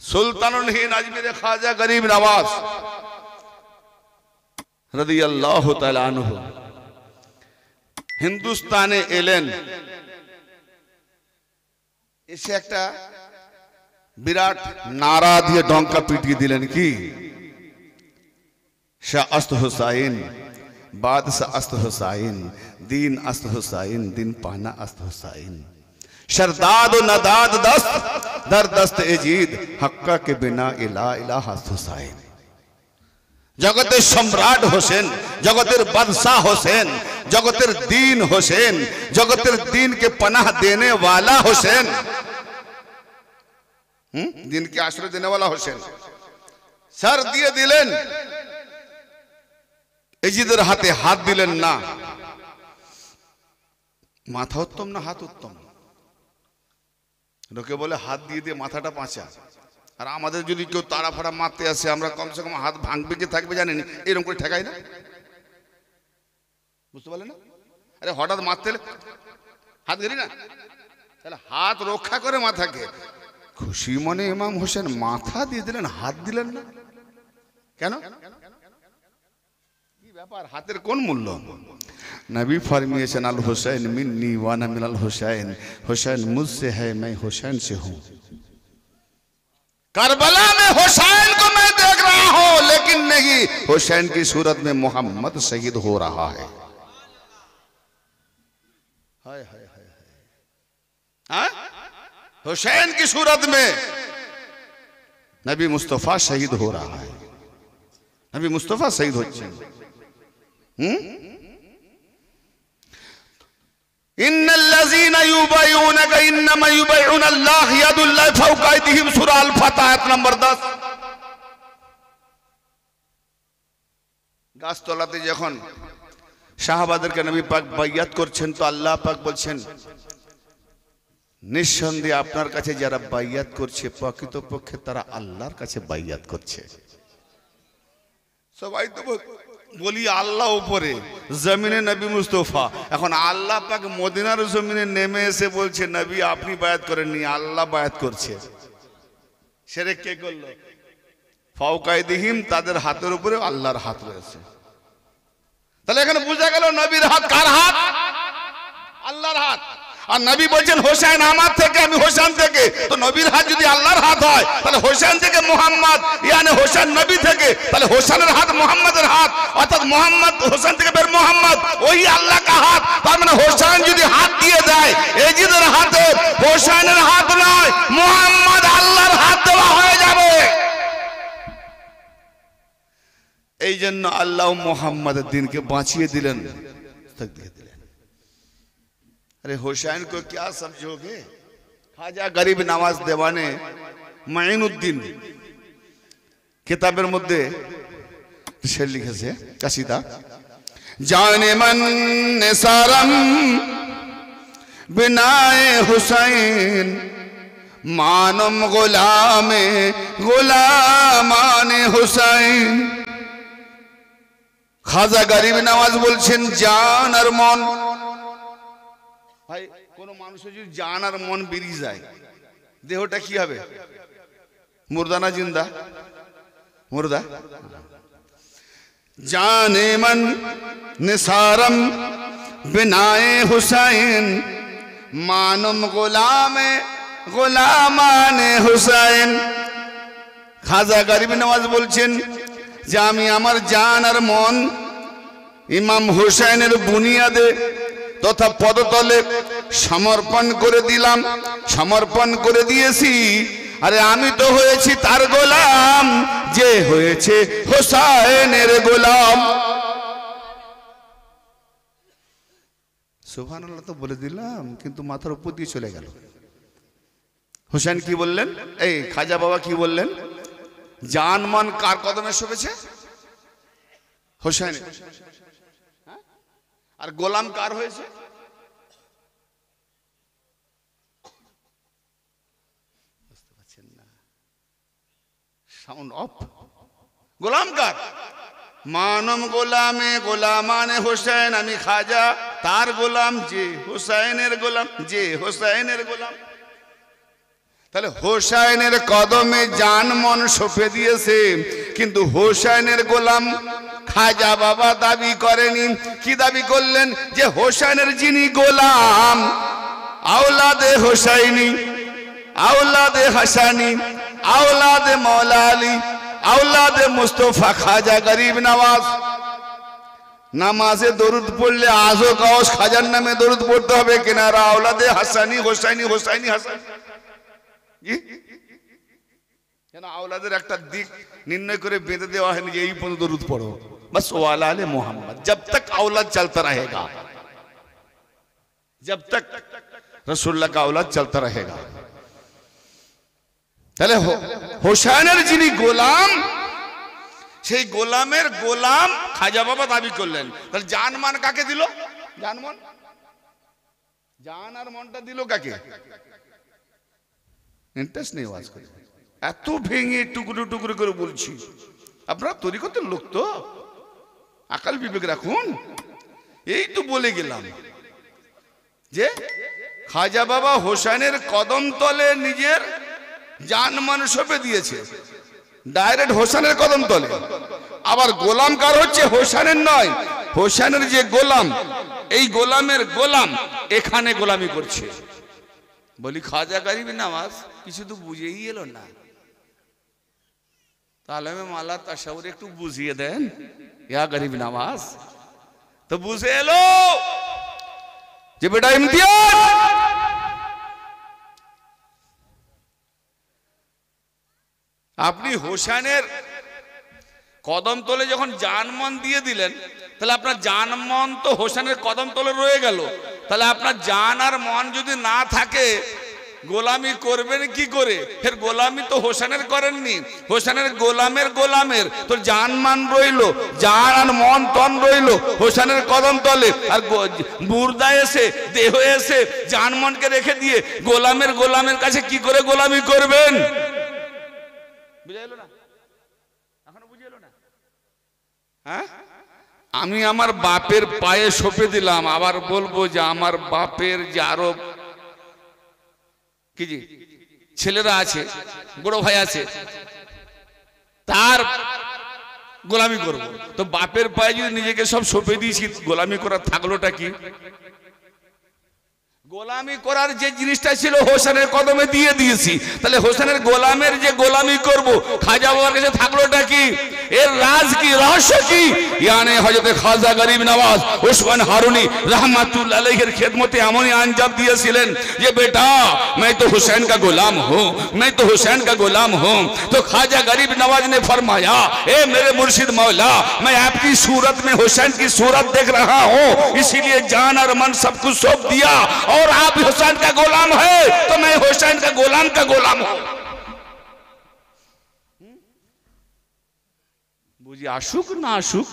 সুলতানুল হিন্দ আজমির খাজা গরিব নওয়াজ রাদিয়াল্লাহু তাআলা আনহু হিন্দুস্তানে এলেন। এসে একটা বিরাট নারা দিয়ে ডঙ্কা পিটিয়ে দিলেন, কি? শাহ আস্ত হুসাইন, বাদশাহ আস্ত হুসাইন, দিন আস্ত হুসাইন, দিন পানা আস্ত হুসাইন। शरदाद नदाद दस्त दर दस्त एजीद हक्का के बिना इला इला हुसैन। जगतेर सम्राट হোসেন, जगतेर बादशाह হোসেন, जगतेर दीन হোসেন, जगतेर दीन के पनाह देने वाला হোসেন, दीन के आश्रय देने वाला হোসেন। सर दिए दिलेन, एजीদের हाथे हाथ दिलेन ना। माथा उत्तम ना हाथ उत्तम? লোকে বলে হাত দিয়ে দিয়ে মাথাটা পাঁচা, আর আমাদের যদি কেউ তাড়া ফাড়া মারতে আসে আমরা কমসে কম হাত ভাঙবে কি থাকবে জানেন, এরকম করে ঠেকাই না, বুঝতে পারলেন না? আরে হঠাৎ মারতে হাত ধরি না, তাহলে হাত রক্ষা করে মাথাকে। খুশি মনে ইমাম হোসেন মাথা দিয়ে দিলেন, হাত দিলেন না কেন? কি ব্যাপার, হাতের কোন মূল্য? नबी फरमाइशन अल हुसैन मिन्नी व अना मिनल हुसैन, हुसैन मुझसे है मैं हुसैन से हूँ। करबला में हुसैन को मैं देख रहा हूँ, लेकिन नहीं, हुसैन की सूरत में मोहम्मद शहीद हो रहा है। हाय हाय हाय हाय, हुसैन की सूरत में नबी मुस्तफा शहीद हो रहा है। नबी मुस्तफा शहीद होच्छे। इन्नल्लज़ीना ইন্নাল্লাযীনা ইউবাইউনাকা ইন্নামা ইউবাইউনাল্লাহ ইয়াদুল্লাহি ফাওকা আইদিহিম সূরা আল ফাতহ আয়াত নম্বর 10। গাছতলাতে যখন সাহাবাদেরকে নবী পাক বাইয়াত করছেন, তো আল্লাহ পাক বলছেন নিঃসন্দেহে আপনার কাছে যারা বাইয়াত করছে প্রকৃতপক্ষে তারা আল্লাহর কাছে বাইয়াত করছে। সবাই তো বলি আল্লাহ উপরে, জমিনে নবী মুস্তফা। এখন আল্লাহ পাক মদিনার জমিনে নেমে এসে বলছে নবী আপনি বায়াত করেননি, আল্লাহ বায়াত করছে। শিরক কে করলো? ফাওকা আইদিহিম, তাদের হাতের উপরে আল্লাহর হাত রয়েছে। তাহলে এখানে বোঝা গেল নবীর হাত কার হাত? আল্লাহর হাত। আর নবী বলছেন হোসেন আমার থেকে, আমি হোসেন থেকে। তো নবীর হাত যদি আল্লাহর হাত হয়, তাহলে হোসেন থেকে মুহাম্মদ, ইয়ানি হোসেন নবী থেকে, তাহলে হোসেনের হাত মুহাম্মাদের হাত, অর্থাৎ মুহাম্মদ হোসেন থেকে বের মুহাম্মদ, ওই আল্লাহ কা হাত। তার মানে হোসেন যদি হাত দিয়ে দেয় এজিদের হাতে, হোসেনের হাত নয় মুহাম্মদ আল্লাহর হাত দেওয়া হয়ে যাবে। এই জন্য আল্লাহ মুহাম্মাদের দিনকে বাঁচিয়ে দিলেন। अरे हुसैन को क्या समझोगे? खाजा गरीब नवाज देवाने माइनुद्दीन किताबेर मध्य शेर लिखेছে কাসিদা, जाने मन निसारम बिनाए हुसैन मानम गुलामे गुलामाने हुसैन। খাজা গরিব নওয়াজ বলছেন জান আর মন। ভাই কোন মানুষের যদি জান আর মন বেরিয়ে যায়, দেহটা কি হবে? মুর্দা না জিন্দা? মুর্দা। জানে মন নিসারম বিনায়ে হুসাইন মানম গোলামে গোলামানে হুসাইন। খাজা গরিব নওয়াজ বলছেন যে আমি আমার জান আর মন ইমাম হুসাইনের বুনিয়াদে তথা পদতলে সমর্পণ করে দিলাম, সমর্পণ করে দিয়েছি। আরে আমি তো হয়েছি তার গোলাম, যে হয়েছে হুসাইনের গোলাম। সুবহানাল্লাহ তো বলে দিলাম, কিন্তু মাথার উপর দিয়ে চলে গেল। হুসাইন কি বললেন? এই খাজা বাবা কি বললেন? জান মান কার কদমে শোভেছে? হুসাইনের। আর গোলাম কার হয়েছে? বুঝতে পারছেন না? Sound off. গোলাম কার? মানম গোলামে গোলামানে হুসাইন। আমি খাজা তার গোলাম, যে হুসাইনের গোলাম, যে হুসাইনের গোলাম। তাহলে হুসাইনের কদমে জান মন সঁপে দিয়েছে, কিন্তু হুসাইনের গোলাম খাজা বাবা দাবি করেনি। কি দাবি করলেন? যে হোসেনের যিনি গোলাম, আওলাদে হোসাইনি, আওলাদে হাসানি, আওলাদে মৌলা আলী, আওলাদে মুস্তফা খাজা গরিব নওয়াজ। নামাজে দরুদ পড়লে আজও গাউস খাজার নামে দরুদ পড়তে হবে কিনা? আওলাদে হাসানি হোসাইনি, হোসাইনি হাসানি। কেন আওলাদের একটা দিক निर्णय করে বেঁধে দেওয়া হয়নি যে এই পর্যন্ত দরুদ পড়ো, बस वाला आले मोहम्मद। जब तक औलाद चलता रहेगा, जब तक रसूलुल्लाह का औलाद चलता रहेगा। তাহলে হোসেনের যিনি গোলাম, সেই গোলামের গোলাম খাজা বাবা দাবি করলেন। তাহলে জান মান কাকে দিল? জান মন, জান আর মনটা দিল কাকে? ইন্টারেস্ট নেই আওয়াজ করে, এত ভেঙে টুকরো টুকরো করে বলছি। আপনারা তরিকতের লোক তো, আকাল বিবেক রাখুন। এই তো বলে গেলাম যে খাজা বাবা হোসেনের কদম তলে নিজের জান মান সঁপে দিয়েছে, ডাইরেক্ট হোসেনের কদম তলে। আবার গোলাম কার হচ্ছে? হোসেনের নয়, হোসেনের যে গোলাম, এই গোলামের গোলাম এখানে গোলামি করছে। বলি খাজা গরিব নওয়াজ কিছু তো বুঝেই এলো না, তাহলে আমি মালা তাসাউর একটু বুঝিয়ে দেন ইয়া গরিব নওয়াজ। তো বুঝে এলো যে বেটা ইমতিয়াজ, আপনি হোসেনের কদম তলে যখন জানমন দিয়ে দিলেন, তাহলে আপনার জানমন তো হোসেনের কদম তলে রয়ে গেল। তাহলে আপনার জান আর মন যদি না থাকে গোলামি করবেন কি করে? ফের গোলামি তো হোসেনের করেননি, হোসেনের গোলামের তো জান মান রইলো, জান আর মন তন রইলো হোসেনের কদম তলে, আর মুর্দা এসে দেহ এসে জান মনকে রেখে দিয়ে গোলামের কাছে কি করে গোলামি করবেন? বুঝা গেল না? এখনো বুঝা গেল না? হ্যাঁ, আমি আমার বাপের পায়ে সঁপে দিলাম, আবার বলবো যে আমার বাপের যে আরো কি জি ছেলেরা আছে, বড় ভাই আছে, তার গোলামি করব। তো বাপের পায়ে যদি নিজেকে সব সঁপে দিয়েছি, গোলামি করার থাকলোটা কি? গোলামি করার যে জিনিসটা ছিল হোসেনের কদমে দিয়ে দিয়েছি, তাহলে হোসেনের গোলামের যে গোলামি করব, খাজা বাবার কাছে থাকলোটা কি? এর রাজ কি, রহস্য কি? ইয়ানে হযরত খাজা গরিব নওয়াজ উসমান হারুনি रहमतुल्लाह अलैहिর খেদমতে এমনই আঞ্জাম দিয়েছিলেন যে বেটা मैं तो हुसैन का गुलाम हूँ, मैं तो हुसैन का गुलाम हूँ। तो खाजा गरीब नवाज ने फरमाया, ए मेरे मुर्शिद मौला, मैं आपकी सूरत में हुसैन की सूरत देख रहा हूँ, इसीलिए जान और मन सब कुछ सौंप दिया, और आप हुसैन का गुलाम है तो मैं हुसैन का गुलाम हूँ। বুঝি আসুক না আসুক,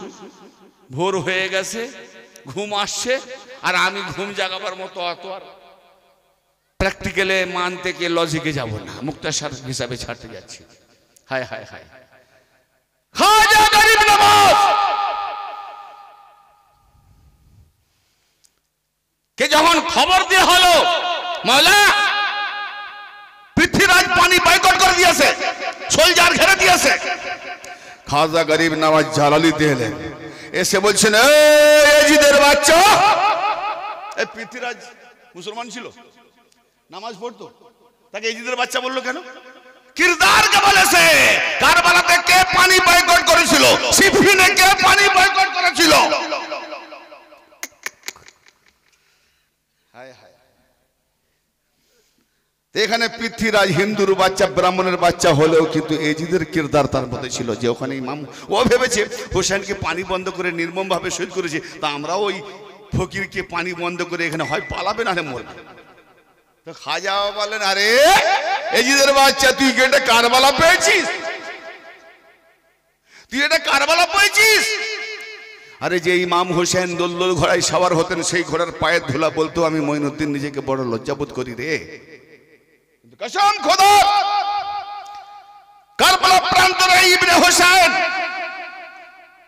ভোর হয়ে গেছে, ঘুম আসছে, আর আমি ঘুম জাগাবার মতো অত আর প্র্যাকটিক্যালে মানতে কে লজিকে যাব না, মুক্তাসার হিসাবে ছাড়তে যাচ্ছি। হায় হায় হায়, খাজা গরিব নওয়াজ কে যখন খবর দিয়ে হলো মাওলা পৃথ্বীরাজ পানি বয়কট করে দিয়েছে, সোলজার ঘেরে দিয়েছে, খাজা গরিব নওয়াজ জালালি দিলেন, এসে বলছেন, এজিদের বাচ্চা, এই পৃথ্বীরাজ মুসলমান ছিল, নামাজ পড়তো, তাকে এজিদের বাচ্চা বললো কেন? কিরদার কে বলেছে, কারবালাতে কে পানি বয়কট করেছিল, সিফিনে কে পানি বয়কট করেছিল? হায় হায়, এখানে পৃথ্বীরাজ হিন্দুর বাচ্চা, ব্রাহ্মণের বাচ্চা হলেও কিন্তু এজিদের কিরদার তার মধ্যে ছিল, যে ওখানে ইমাম ও ভেবেছে হোসেনকে পানি বন্ধ করে নির্মম ভাবে শহীদ করেছে, তা আমরা ওই ফকিরকে পানি বন্ধ করে এখানে হয় পালাবে না হলে মরবে। তো খাজা বলেন, আরে এজিদের বাচ্চা, তুই কি এটা কারবালা পেয়েছিস? তুই এটা কারবালা পেয়েছিস? আরে যে ইমাম হোসেন দোলদোল ঘোড়ায় সওয়ার হতেন, সেই ঘোড়ার পায়ের ধুলা বলতো, আমি মঈনুদ্দিন নিজেকে বড় লজ্জাবোধ করি রে। কসম খোদা, কারবালা প্রান্তরে ইবনে হোসেন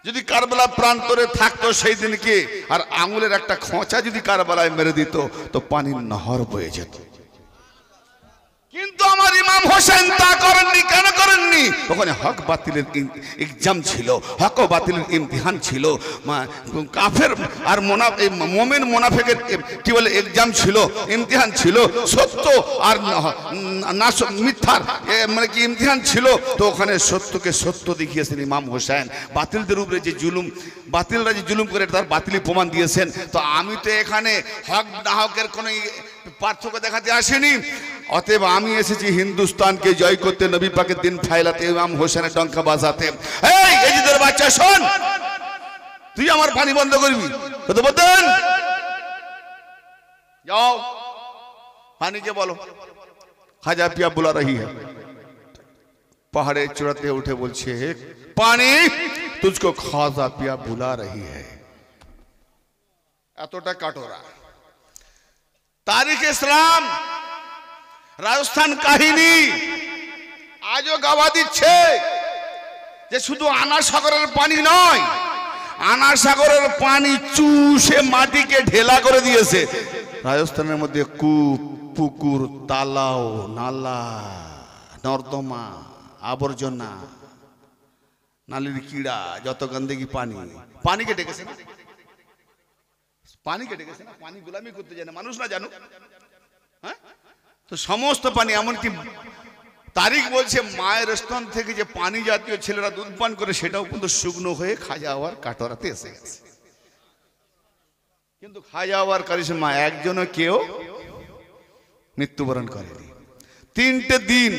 যদি কারবালা প্রান্তরে থাকতো সেই দিনকে, আর আঙুলের একটা খোঁচা যদি কারবালায় মেরে দিত, তো পানির নহর বয়ে যেত। কিন্তু আমার ইমাম হোসেন তা করেননি। কেন করেননি? ওখানে হক বাতিলের এক্সাম ছিল, হক ও বাতিলের ইমতিহান ছিল, কাফের আর মুমিন মুনাফিকের কি বলে এক্সাম ছিল, ইমতিহান ছিল, সত্য আর মিথ্যার মানে কি ইমতিহান ছিল। তো ওখানে সত্যকে সত্য দেখিয়েছেন ইমাম হোসেন, বাতিলদের উপরে যে জুলুম, বাতিলরা যে জুলুম করে তার বাতিলি প্রমাণ দিয়েছেন। তো আমি তো এখানে হক না হকের কোনো পার্থক্য দেখাতে আসেনি, অতএব আমি এসেছি হিন্দুস্তানকে জয় করতে, নবী পাকের দিন ফাইলাতে, ইমাম হোসেনের ডঙ্কা বাজাতে। এই এজিদের বাচ্চা শোন, তুই আমার পানি বন্ধ করবি তো বলতেন, যাও পানিকে বলো খাজা পিয়া বুলা রহি হ্যায়। পাহাড়ের চূড়াতে উঠে বলছে, পানি তুঝকো খাজা পিয়া বুলা রহি হ্যায়। এতটা কাটোরা তারিখ ইসলাম, রাজস্থান কাহিনী আজও গাওয়া দিচ্ছে যে শুধু আনা সাগরের পানি নয়, আনা সাগরের পানি চুষে মাটিকে ঢেলা করে দিয়েছে। রাজস্থানের মধ্যে কূপ, পুকুর, তালাও, নালা, নর্দমা, আবর্জনা, নালির কিড়া, যত গন্দেগি পানি, পানিকে ডেকেছে না, পানিকে ডেকেছে না, পানি গোলামি করতে জানে মানুষ না জানুক। হ্যাঁ, তো সমস্ত পানি, এমনকি তারিখ বলছে মায়ের স্তন থেকে যে পানি জাতীয় ছেলেরা দুধ পান করে, সেটাও কিন্তু শুকনো হয়ে খাজা হওয়ার কাটোরাতে এসে গেছে। কিন্তু খাজা হওয়ার কারিশমা একজনও কেউ মৃত্যুবরণ করেনি। 3টে দিন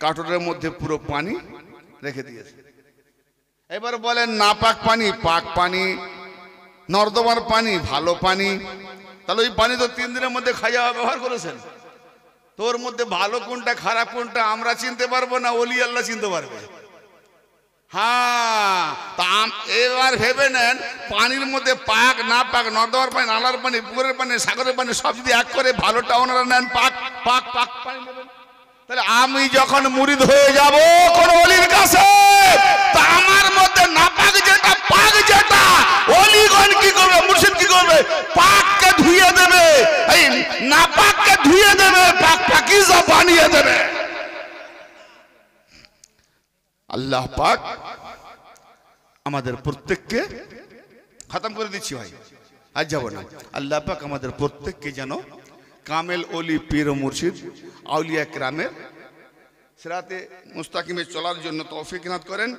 কাটোরের মধ্যে পুরো পানি রেখে দিয়েছে। এবার বলেন নাপাক পানি, পাক পানি, নর্দমার পানি, ভালো পানি, তাহলে ওই পানি তো 3 দিনের মধ্যে খাইয়া ব্যবহার করেছেন। তোর মধ্যে ভালো কোনটা খারাপ কোনটা আমরা চিনতে পারবো না, ওলি আল্লাহ চিনতে পারবে। হ্যাঁ, তা এবার ভেবে নেন, পানির মধ্যে পাক না পাক, নর্দমার পানি, নালার পানি, পুকুরের পানি, সাগরের পানি সব যদি এক করে ভালোটা ওনারা নেন, পাক পাক পাক পানি নেবেন, তাহলে আমি যখন মুরিদ হয়ে যাব কোন ওলির কাছে, তা আমার মধ্যে না পাক যেটা পাক যেটা, ওলিগণ কি করবে, মুর্শিদ কি করবে, পাককে ধুইয়ে দেবে, এই না পাককে ধুইয়ে দেবে, পাক পাকিজা বানিয়ে দেবে। আল্লাহ পাক আমাদের প্রত্যেককে, খতম করে দিচ্ছি ভাই, আজ যাব না, আল্লাহ পাক আমাদের প্রত্যেককে যেন কামেল ওলি পীর ও মুর্শিদ আউলিয়া কেরামের সিরাতে মুস্তাকিমে চলার জন্য তৌফিক ইনাত করেন।